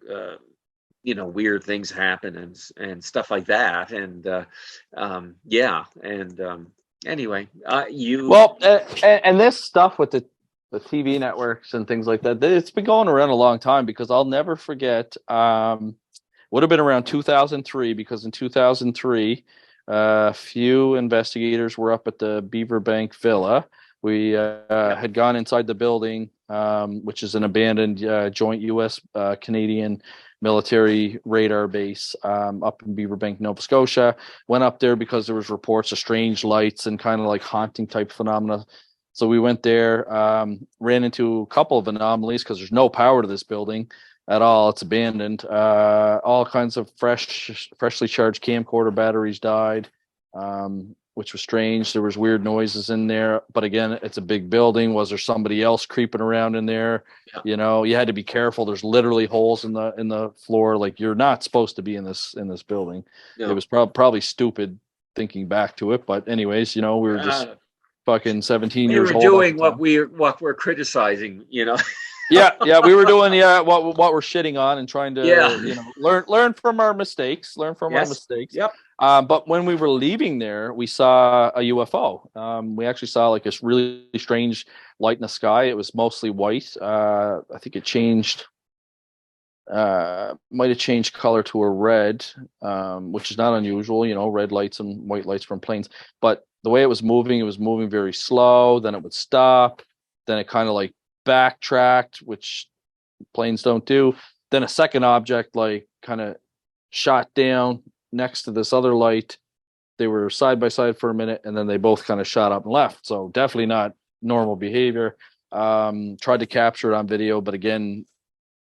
weird things happen and stuff like that. And yeah. And anyway, you. well, and this stuff with the TV networks and things like that. It's been going around a long time because I'll never forget. Would have been around 2003 because in 2003, a few investigators were up at the Beaverbank Villa. We had gone inside the building, which is an abandoned joint U.S. Canadian military radar base up in Beaverbank, Nova Scotia. Went up there because there was reports of strange lights and kind of like haunting type phenomena. So we went there, ran into a couple of anomalies because there's no power to this building at all. It's abandoned. All kinds of freshly charged camcorder batteries died, which was strange. There was weird noises in there. But again, it's a big building. Was there somebody else creeping around in there? Yeah. You know, you had to be careful. There's literally holes in the floor. Like you're not supposed to be in this building. No. It was probably stupid thinking back to it. But anyways, you know, we were just fucking 17 years old. We were doing what we're criticizing, you know. yeah, we were doing what we're shitting on and trying to you know learn from our mistakes. Our mistakes. Yep. But when we were leaving there, we saw a UFO. We actually saw like this really strange light in the sky. It was mostly white. I think it changed. Might have changed color to a red, which is not unusual. You know, red lights and white lights from planes. But the way it was moving very slow. Then it would stop. Then it kind of like backtracked, which planes don't do. Then a second object like kind of shot down next to this other light. They were side by side for a minute, and then they both kind of shot up and left. So definitely not normal behavior. Tried to capture it on video, but again,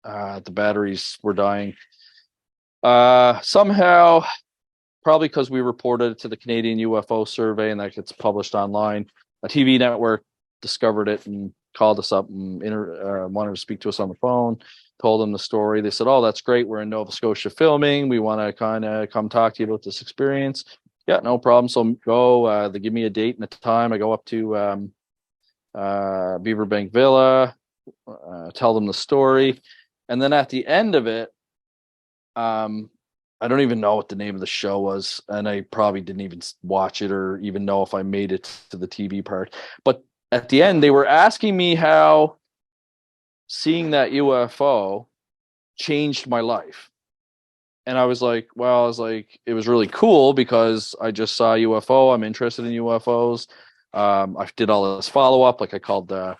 the batteries were dying. Somehow, probably because we reported it to the Canadian UFO Survey, and that gets published online, a TV network discovered it and called us up and wanted to speak to us on the phone. Told them the story. They said, "Oh, that's great. We're in Nova Scotia filming. We want to kind of come talk to you about this experience." Yeah, no problem. So go. They give me a date and a time. I go up to Beaverbank Villa, tell them the story, and then at the end of it, I don't even know what the name of the show was, and I probably didn't even watch it or even know if I made it to the TV part. But at the end, they were asking me how seeing that UFO changed my life. And I was like, it was really cool because I just saw a UFO. I'm interested in UFOs. I did all this follow-up. Like I called the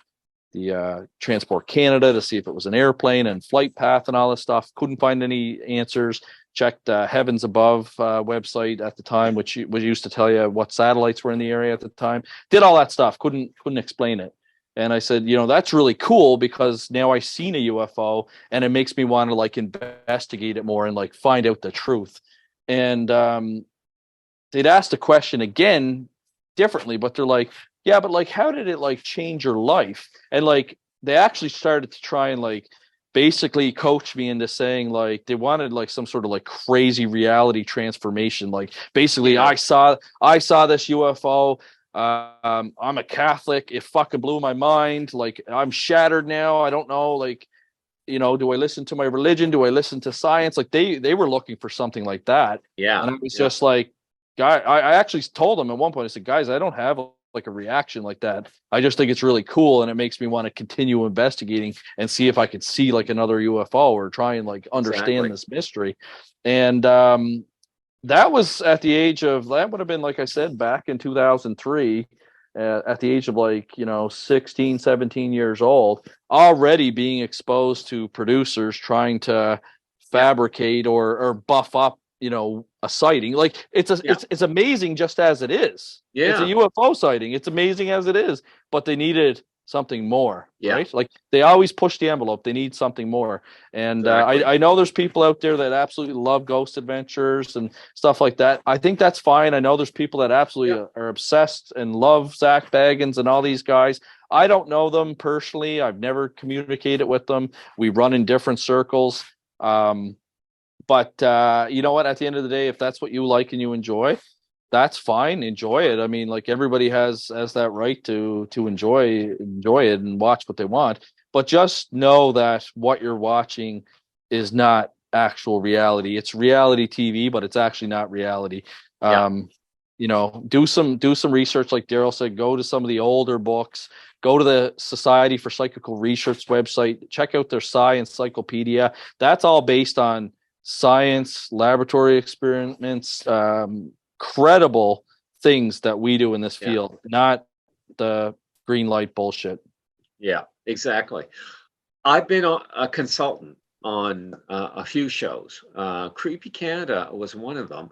Transport Canada to see if it was an airplane and flight path and all this stuff. Couldn't find any answers. Checked Heavens Above website at the time, which used to tell you what satellites were in the area at the time. Did all that stuff. Couldn't explain it. And I said, you know, that's really cool because now I've seen a UFO and it makes me want to like investigate it more and like find out the truth. And they'd asked the question again differently, but they're like, yeah, but like, how did it like change your life? And like, they actually started to try and like basically coach me into saying like they wanted like some sort of like crazy reality transformation. Like basically, I saw this UFO. I'm a Catholic. It fucking blew my mind. Like I'm shattered now. I don't know. Like, you know, do I listen to my religion? Do I listen to science? Like they were looking for something like that. Yeah. And I was just like, I actually told them at one point, I said, guys, I don't have like a reaction like that. I just think it's really cool. And it makes me want to continue investigating and see if I could see like another UFO or try and like understand this mystery. And, that was at the age of, that would have been, like I said, back in 2003, at the age of like, you know, 16, 17 years old, already being exposed to producers trying to fabricate or buff up, you know, a sighting. Like it's amazing just as it is. Yeah. It's a UFO sighting. It's amazing as it is, but they needed something more, right? Like they always push the envelope. They need something more. And I know there's people out there that absolutely love ghost adventures and stuff like that. I think that's fine. I know there's people that absolutely are obsessed and love Zach Baggins and all these guys. I don't know them personally. I've never communicated with them. We run in different circles. But you know what? At the end of the day, if that's what you like and you enjoy, that's fine. Enjoy it. I mean, like everybody has that right to enjoy it and watch what they want. But just know that what you're watching is not actual reality. It's reality TV, but it's actually not reality. You do some research, like Darryll said. Go to some of the older books. Go to the Society for Psychical Research website. Check out their Sciencyclopedia. That's all based on science, laboratory experiments, credible things that we do in this field, not the green light bullshit. Yeah, exactly. I've been a consultant on a few shows. Creepy Canada was one of them.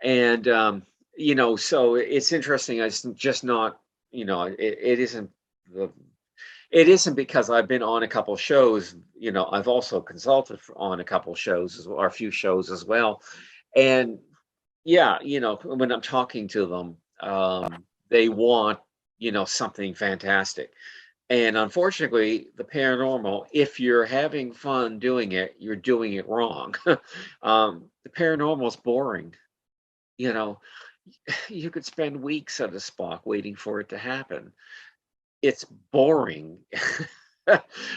And, so it's interesting. It's just not, it isn't it isn't because I've been on a couple shows. I've also consulted on a couple shows or a few shows as well. And yeah, when I'm talking to them, they want, something fantastic. And unfortunately, the paranormal, if you're having fun doing it, you're doing it wrong. The paranormal is boring. You know, you could spend weeks at a spot waiting for it to happen. It's boring.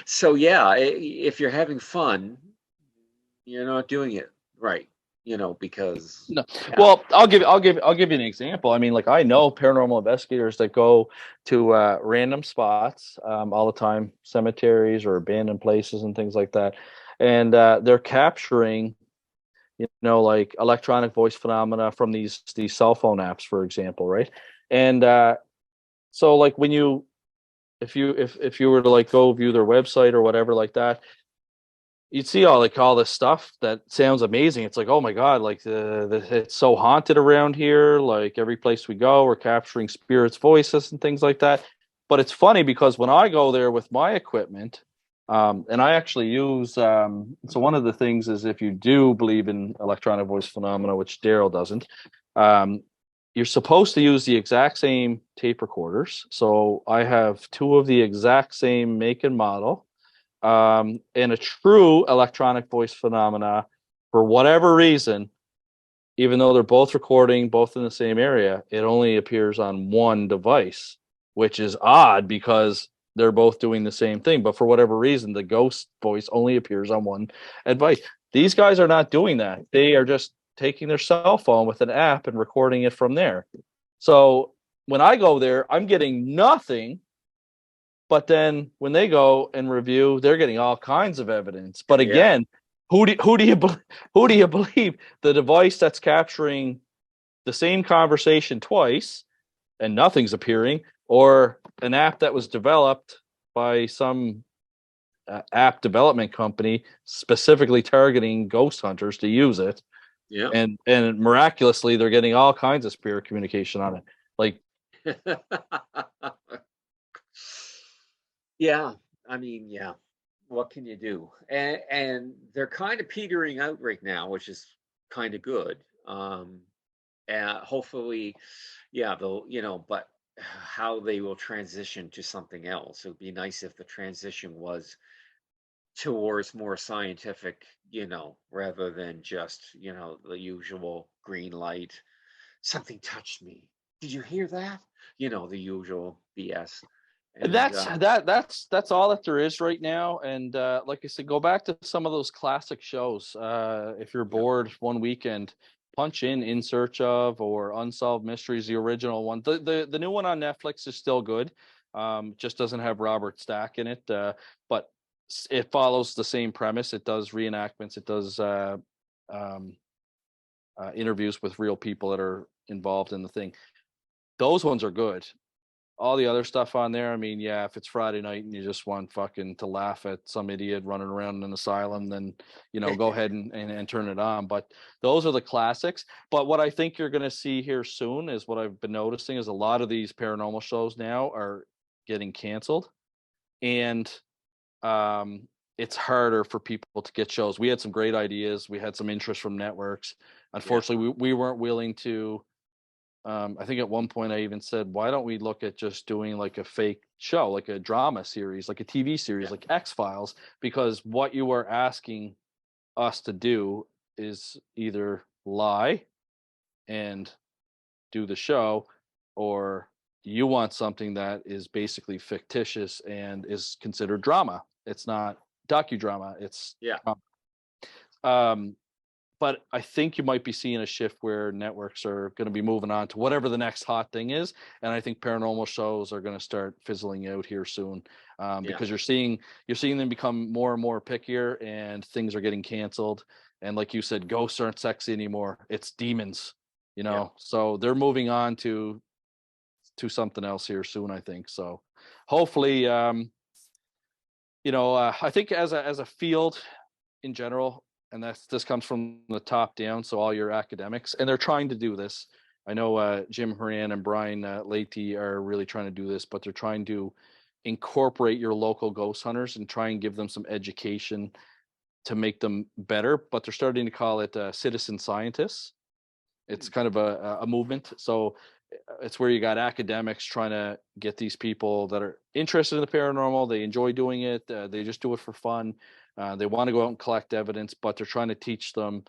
So yeah, if you're having fun, you're not doing it right. Because No. Well, I'll give you an example. I mean, like, I know paranormal investigators that go to random spots all the time, cemeteries or abandoned places and things like that, and they're capturing, like electronic voice phenomena from these cell phone apps, for example, right? And so, like, when if you were to like go view their website or whatever like that, you'd see all this stuff that sounds amazing. It's like, oh my god, like it's so haunted around here. Like every place we go, we're capturing spirits' voices and things like that. But it's funny because when I go there with my equipment, and I actually use so one of the things is, if you do believe in electronic voice phenomena, which Darryll doesn't, you're supposed to use the exact same tape recorders. So I have two of the exact same make and model. And a true electronic voice phenomena, for whatever reason, even though they're both recording both in the same area, it only appears on one device, which is odd because they're both doing the same thing. But for whatever reason, the ghost voice only appears on one device. These guys are not doing that. They are just taking their cell phone with an app and recording it from there. So when I go there, I'm getting nothing. But then when they go and review, they're getting all kinds of evidence. But again, who do you believe? The device that's capturing the same conversation twice and nothing's appearing, or an app that was developed by some app development company specifically targeting ghost hunters to use it? Yeah. And miraculously, they're getting all kinds of spirit communication on it. Like, yeah, I mean, yeah. What can you do? And they're kind of petering out right now, which is kind of good. Hopefully, yeah, they'll, but how they will transition to something else. It would be nice if the transition was towards more scientific, rather than just, the usual green light. Something touched me. Did you hear that? The usual BS. And that's all that there is right now. And like I said, go back to some of those classic shows. If you're bored one weekend, punch in Search Of or Unsolved Mysteries, the original one. The new one on Netflix is still good. Just doesn't have Robert Stack in it, but it follows the same premise. It does reenactments. It does interviews with real people that are involved in the thing. Those ones are good. All the other stuff on there, I mean, yeah, if it's Friday night and you just want fucking to laugh at some idiot running around in an asylum, then, go ahead and turn it on. But those are the classics. But what I think you're going to see here soon is, what I've been noticing is, a lot of these paranormal shows now are getting canceled. And it's harder for people to get shows. We had some great ideas. We had some interest from networks. Unfortunately, we weren't willing to. I think at one point I even said, why don't we look at just doing like a fake show, like a drama series, like a TV series, like X-Files, because what you are asking us to do is either lie and do the show, or you want something that is basically fictitious and is considered drama. It's not docudrama. It's drama. but I think you might be seeing a shift where networks are going to be moving on to whatever the next hot thing is, and I think paranormal shows are going to start fizzling out here soon, because you're seeing them become more and more pickier, and things are getting canceled. And like you said, ghosts aren't sexy anymore; it's demons, you know. Yeah. So they're moving on to something else here soon, I think. So hopefully, I think as a field in general, and this comes from the top down, so all your academics, and they're trying to do this. I know Jim Horan and Brian Leahy are really trying to do this, but they're trying to incorporate your local ghost hunters and try and give them some education to make them better. But they're starting to call it citizen scientists. It's kind of a movement. So it's where you got academics trying to get these people that are interested in the paranormal. They enjoy doing it. They just do it for fun. They want to go out and collect evidence, but they're trying to teach them,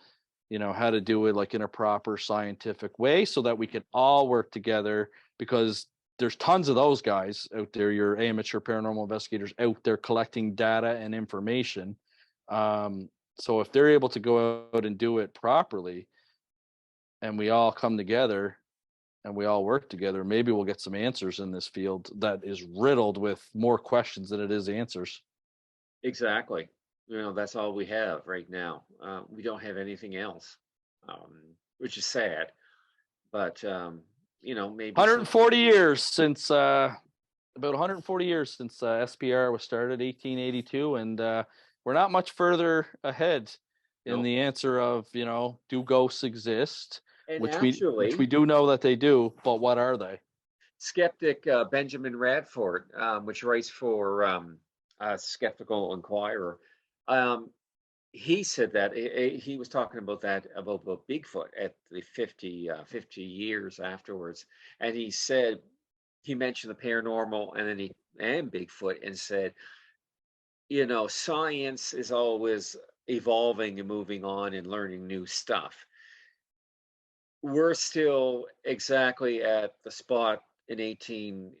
how to do it like in a proper scientific way, so that we can all work together, because there's tons of those guys out there, your amateur paranormal investigators out there collecting data and information. So if they're able to go out and do it properly, and we all come together and we all work together, maybe we'll get some answers in this field that is riddled with more questions than it is answers. Exactly. That's all we have right now. We don't have anything else, which is sad. But maybe 140 years since about 140 years since SPR was started, 1882, and we're not much further ahead in the answer of, do ghosts exist? And which actually, we do know that they do, but what are they? Skeptic Benjamin Radford, which writes for Skeptical Inquirer, he said that he was talking about Bigfoot at the 50 years afterwards, and he mentioned the paranormal and Bigfoot, and said, science is always evolving and moving on and learning new stuff. We're still exactly at the spot in 82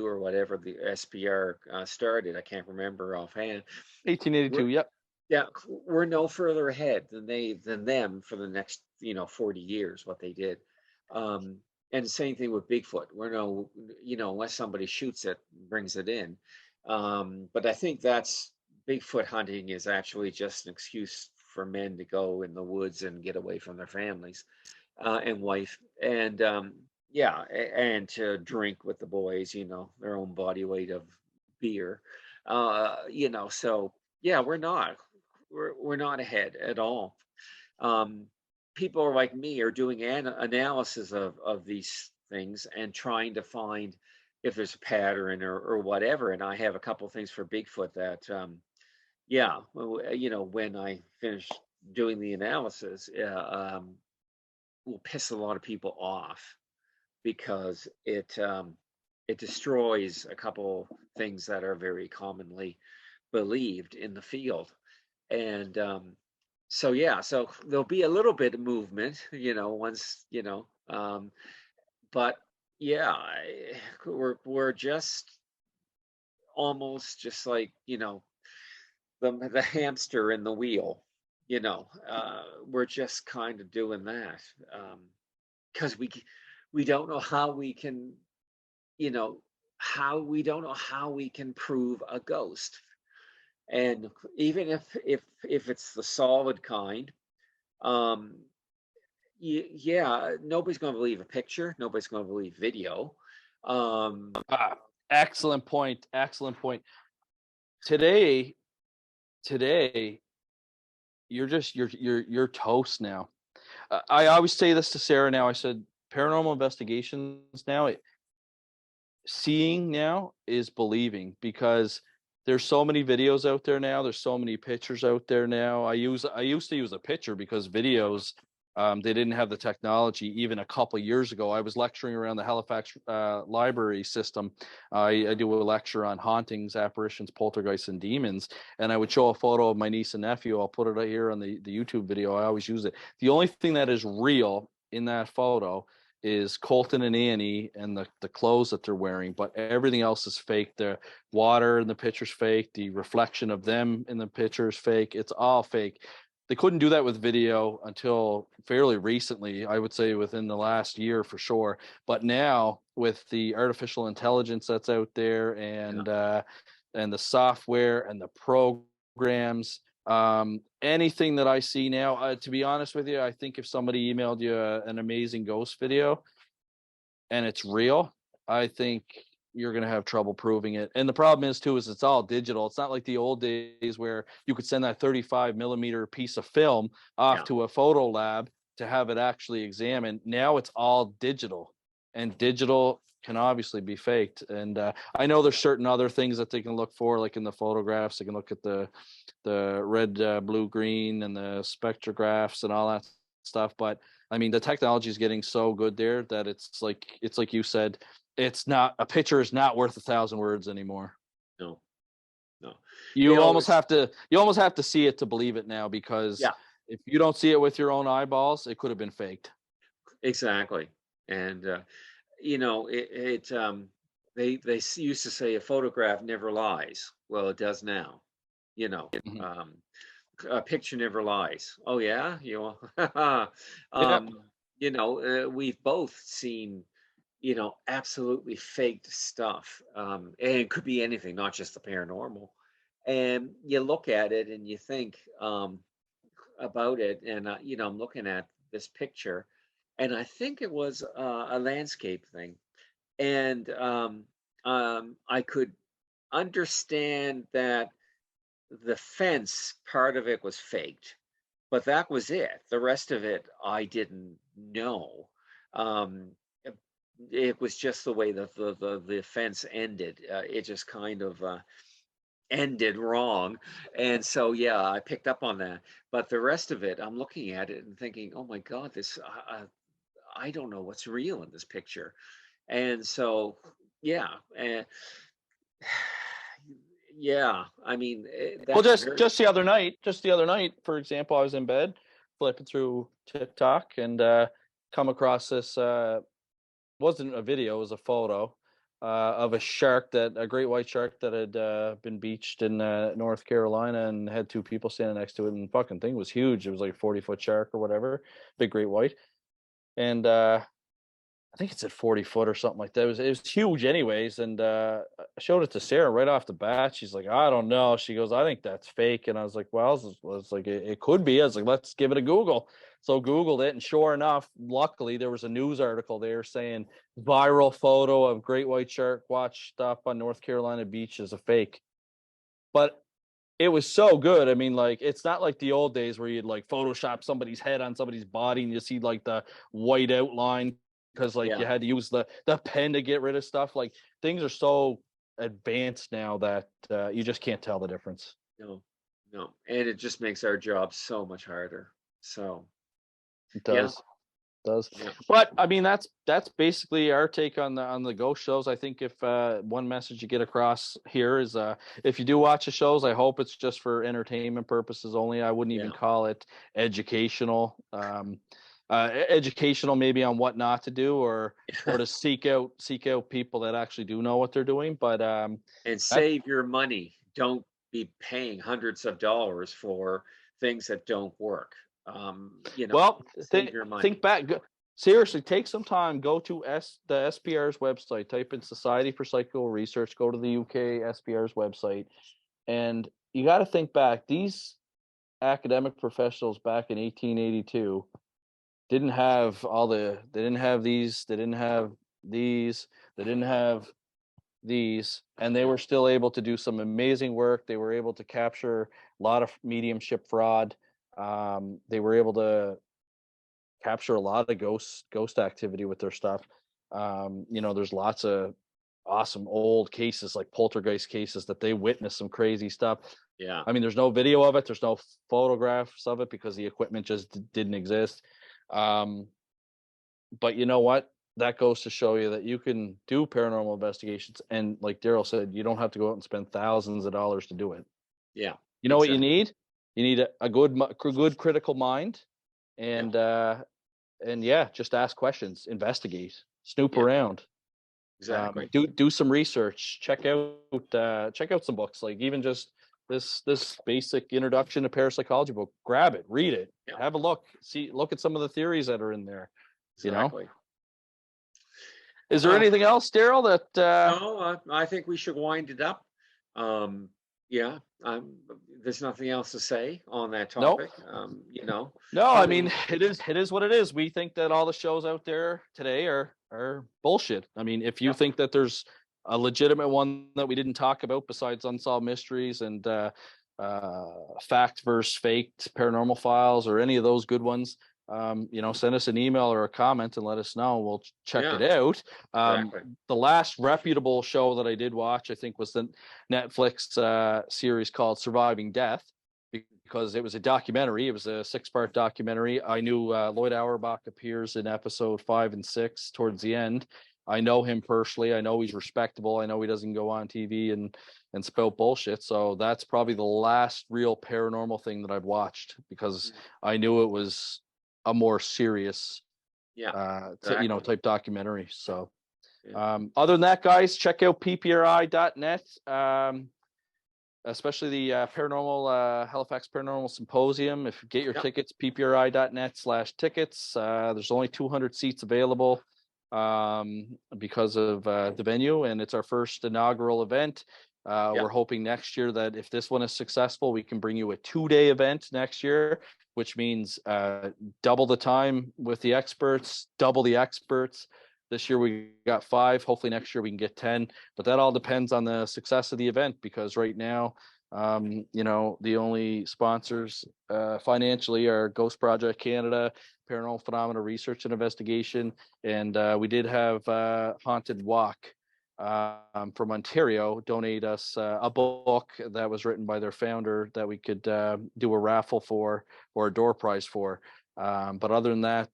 or whatever the SPR started. I can't remember offhand. 1882. Yep. Yeah, we're no further ahead than them for the next 40 years. What they did, and the same thing with Bigfoot. We're no, unless somebody shoots it, brings it in. But I think that's Bigfoot hunting is actually just an excuse for men to go in the woods and get away from their families and wife, and and to drink with the boys, their own body weight of beer, so yeah, we're not ahead at all. People like me are doing analysis of these things and trying to find if there's a pattern or whatever, and I have a couple of things for Bigfoot that when I finish doing the analysis, will piss a lot of people off, because it destroys a couple things that are very commonly believed in the field. And so there'll be a little bit of movement, once, but yeah, we're just almost just like, the hamster in the wheel, we're just kind of doing that, because we don't know how we can, we don't know how we can prove a ghost. And even if it's the solid kind, nobody's going to believe a picture. Nobody's going to believe video. Excellent point. Today, you're toast now. I always say this to Sarah now. I said, paranormal investigations now, seeing now is believing, because there's so many videos out there now. There's so many pictures out there now. I used to use a picture because videos, they didn't have the technology even a couple of years ago. I was lecturing around the Halifax library system. I do a lecture on hauntings, apparitions, poltergeists, and demons. And I would show a photo of my niece and nephew. I'll put it right here on the YouTube video. I always use it. The only thing that is real in that photo is Colton and Annie and the clothes that they're wearing, but everything else is fake. The water in the picture's fake. The reflection of them in the picture is fake. It's all fake. they couldn't do that with video until fairly recently, I would say within the last year for sure. But now with the artificial intelligence that's out there and the software and the programs, anything that I see now, to be honest with you, I think if somebody emailed you an amazing ghost video and it's real, I think you're going to have trouble proving it. And the problem is too, is it's all digital. It's not like the old days where you could send that 35 millimeter piece of film off to a photo lab to have it actually examined. Now it's all digital, and digital can obviously be faked. And I know there's certain other things that they can look for, like in the photographs, they can look at the red, blue, green, and the spectrographs and all that stuff. But I mean, the technology is getting so good there that it's like you said, it's not, a picture is not worth 1,000 words anymore. No. You almost have to see it to believe it now, because if you don't see it with your own eyeballs, it could have been faked. Exactly. And they used to say a photograph never lies. Well, it does now. A picture never lies. Oh yeah, we've both seen absolutely faked stuff. And it could be anything, not just the paranormal. And you look at it and you think about it, and I'm looking at this picture, and I think it was a landscape thing, and I could understand that the fence part of it was faked, but that was it. The rest of it I didn't know. It was just the way that the fence ended. It just kind of ended wrong, and so I picked up on that. But the rest of it, I'm looking at it and thinking, oh my God, this I don't know what's real in this picture. And so and I mean, well, just the other night, for example, I was in bed flipping through TikTok and come across this. Wasn't a video, it was a photo of a great white shark that had been beached in North Carolina and had two people standing next to it, and the fucking thing was huge. It was like a 40-foot shark or whatever, big great white, and I think it's at 40 foot or something like that. It was huge anyways. And I showed it to Sarah right off the bat. She's like, I don't know. She goes, I think that's fake. And I was like, well, it's like, it could be. I was like, let's give it a Google. So Googled it. And sure enough, luckily there was a news article there saying viral photo of great white shark washed up on North Carolina beach is a fake. But it was so good. I mean, like, it's not like the old days where you'd like Photoshop somebody's head on somebody's body and you see like the white outline, because like you had to use the pen to get rid of stuff. Like, things are so advanced now that you just can't tell the difference. No, and it just makes our job so much harder. So it does. But I mean, that's basically our take on the ghost shows. I think if one message you get across here is if you do watch the shows, I hope it's just for entertainment purposes only. I wouldn't even call it educational. Educational maybe on what not to do, or to seek out people that actually do know what they're doing. But and save your money. Don't be paying hundreds of dollars for things that don't work. Well, think back. Seriously, take some time. Go to the SPR's website. Type in Society for Psychical Research. Go to the UK SPR's website, and you got to think back. These academic professionals back in 1882 didn't have they didn't have these, they didn't have these, they didn't have these, and they were still able to do some amazing work. They were able to capture a lot of mediumship fraud. They were able to capture a lot of ghost activity with their stuff. There's lots of awesome old cases, like poltergeist cases, that they witnessed some crazy stuff. Yeah. I mean, there's no video of it. There's no photographs of it because the equipment just didn't exist. But you know what? That goes to show you that you can do paranormal investigations. And like Darryll said, you don't have to go out and spend thousands of dollars to do it. Yeah. You know what you need? You need a good critical mind, and just ask questions, investigate, snoop around. Exactly. Do some research. Check out some books. Like, even just this basic introduction to parapsychology book. Grab it, read it, Yeah. have a look, look at some of the theories that are in there. Exactly. You know, is there anything else, Darryl? That no, I think we should wind it up. Yeah, there's nothing else to say on that topic. You know, no, I mean, it is what it is. We think that all the shows out there today are bullshit. I mean, if you think that there's a legitimate one that we didn't talk about besides Unsolved Mysteries and Fact versus Faked Paranormal Files or any of those good ones, you know, send us an email or a comment and let us know. We'll check it out. Exactly. The last reputable show that I did watch, I think, was the Netflix series called Surviving Death, because it was a documentary. It was a 6-part documentary. I knew Lloyd Auerbach appears in episode 5 and 6 towards the end. I know him personally. I know he's respectable. I know he doesn't go on TV and spout bullshit. So that's probably the last real paranormal thing that I've watched, because I knew it was a more serious, type documentary. So, other than that, guys, check out ppri.net, especially the paranormal Halifax Paranormal Symposium. If you get your tickets, ppri.net/tickets. There's only 200 seats available because of the venue, and it's our first inaugural event. We're hoping next year that if this one is successful, we can bring you a 2-day event next year, which means double the time with the experts, double the experts. This year we got 5. Hopefully next year we can get 10. But that all depends on the success of the event, because right now, you know, the only sponsors financially are Ghost Project Canada, Paranormal Phenomena Research and Investigation, and we did have Haunted Walk from Ontario donate us a book that was written by their founder that we could do a raffle for or a door prize for. But other than that,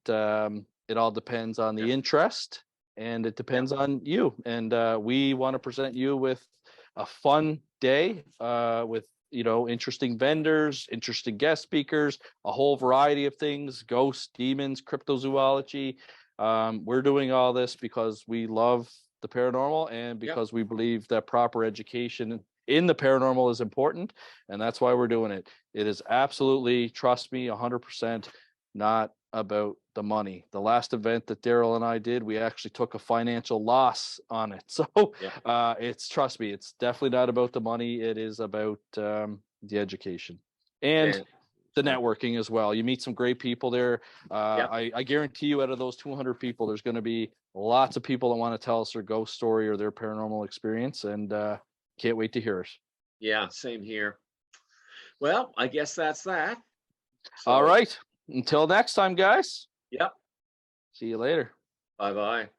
it all depends on the interest, and it depends on you. And we want to present you with a fun day with, you know, interesting vendors, interesting guest speakers, a whole variety of things: ghosts, demons, cryptozoology. We're doing all this because we love the paranormal, and because we believe that proper education in the paranormal is important, and that's why we're doing it. It is absolutely, trust me, 100% not about the money. The last event that Darryl and I did, we actually took a financial loss on it. So it's, trust me, it's definitely not about the money. It is about the education and the networking as well. You meet some great people there. I guarantee you, out of those 200 people, there's going to be lots of people that want to tell us their ghost story or their paranormal experience, and can't wait to hear it. Yeah, same here. Well, I guess that's that. So, all right. Until next time, guys. Yep. See you later. Bye-bye.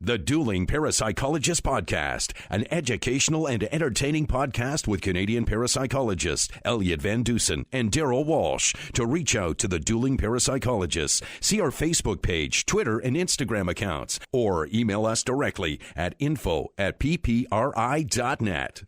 The Dueling Parapsychologist Podcast, an educational and entertaining podcast with Canadian parapsychologists Elliott Van Dusen and Darryll Walsh. To reach out to the Dueling Parapsychologists, see our Facebook page, Twitter, and Instagram accounts, or email us directly at info@ppri.net.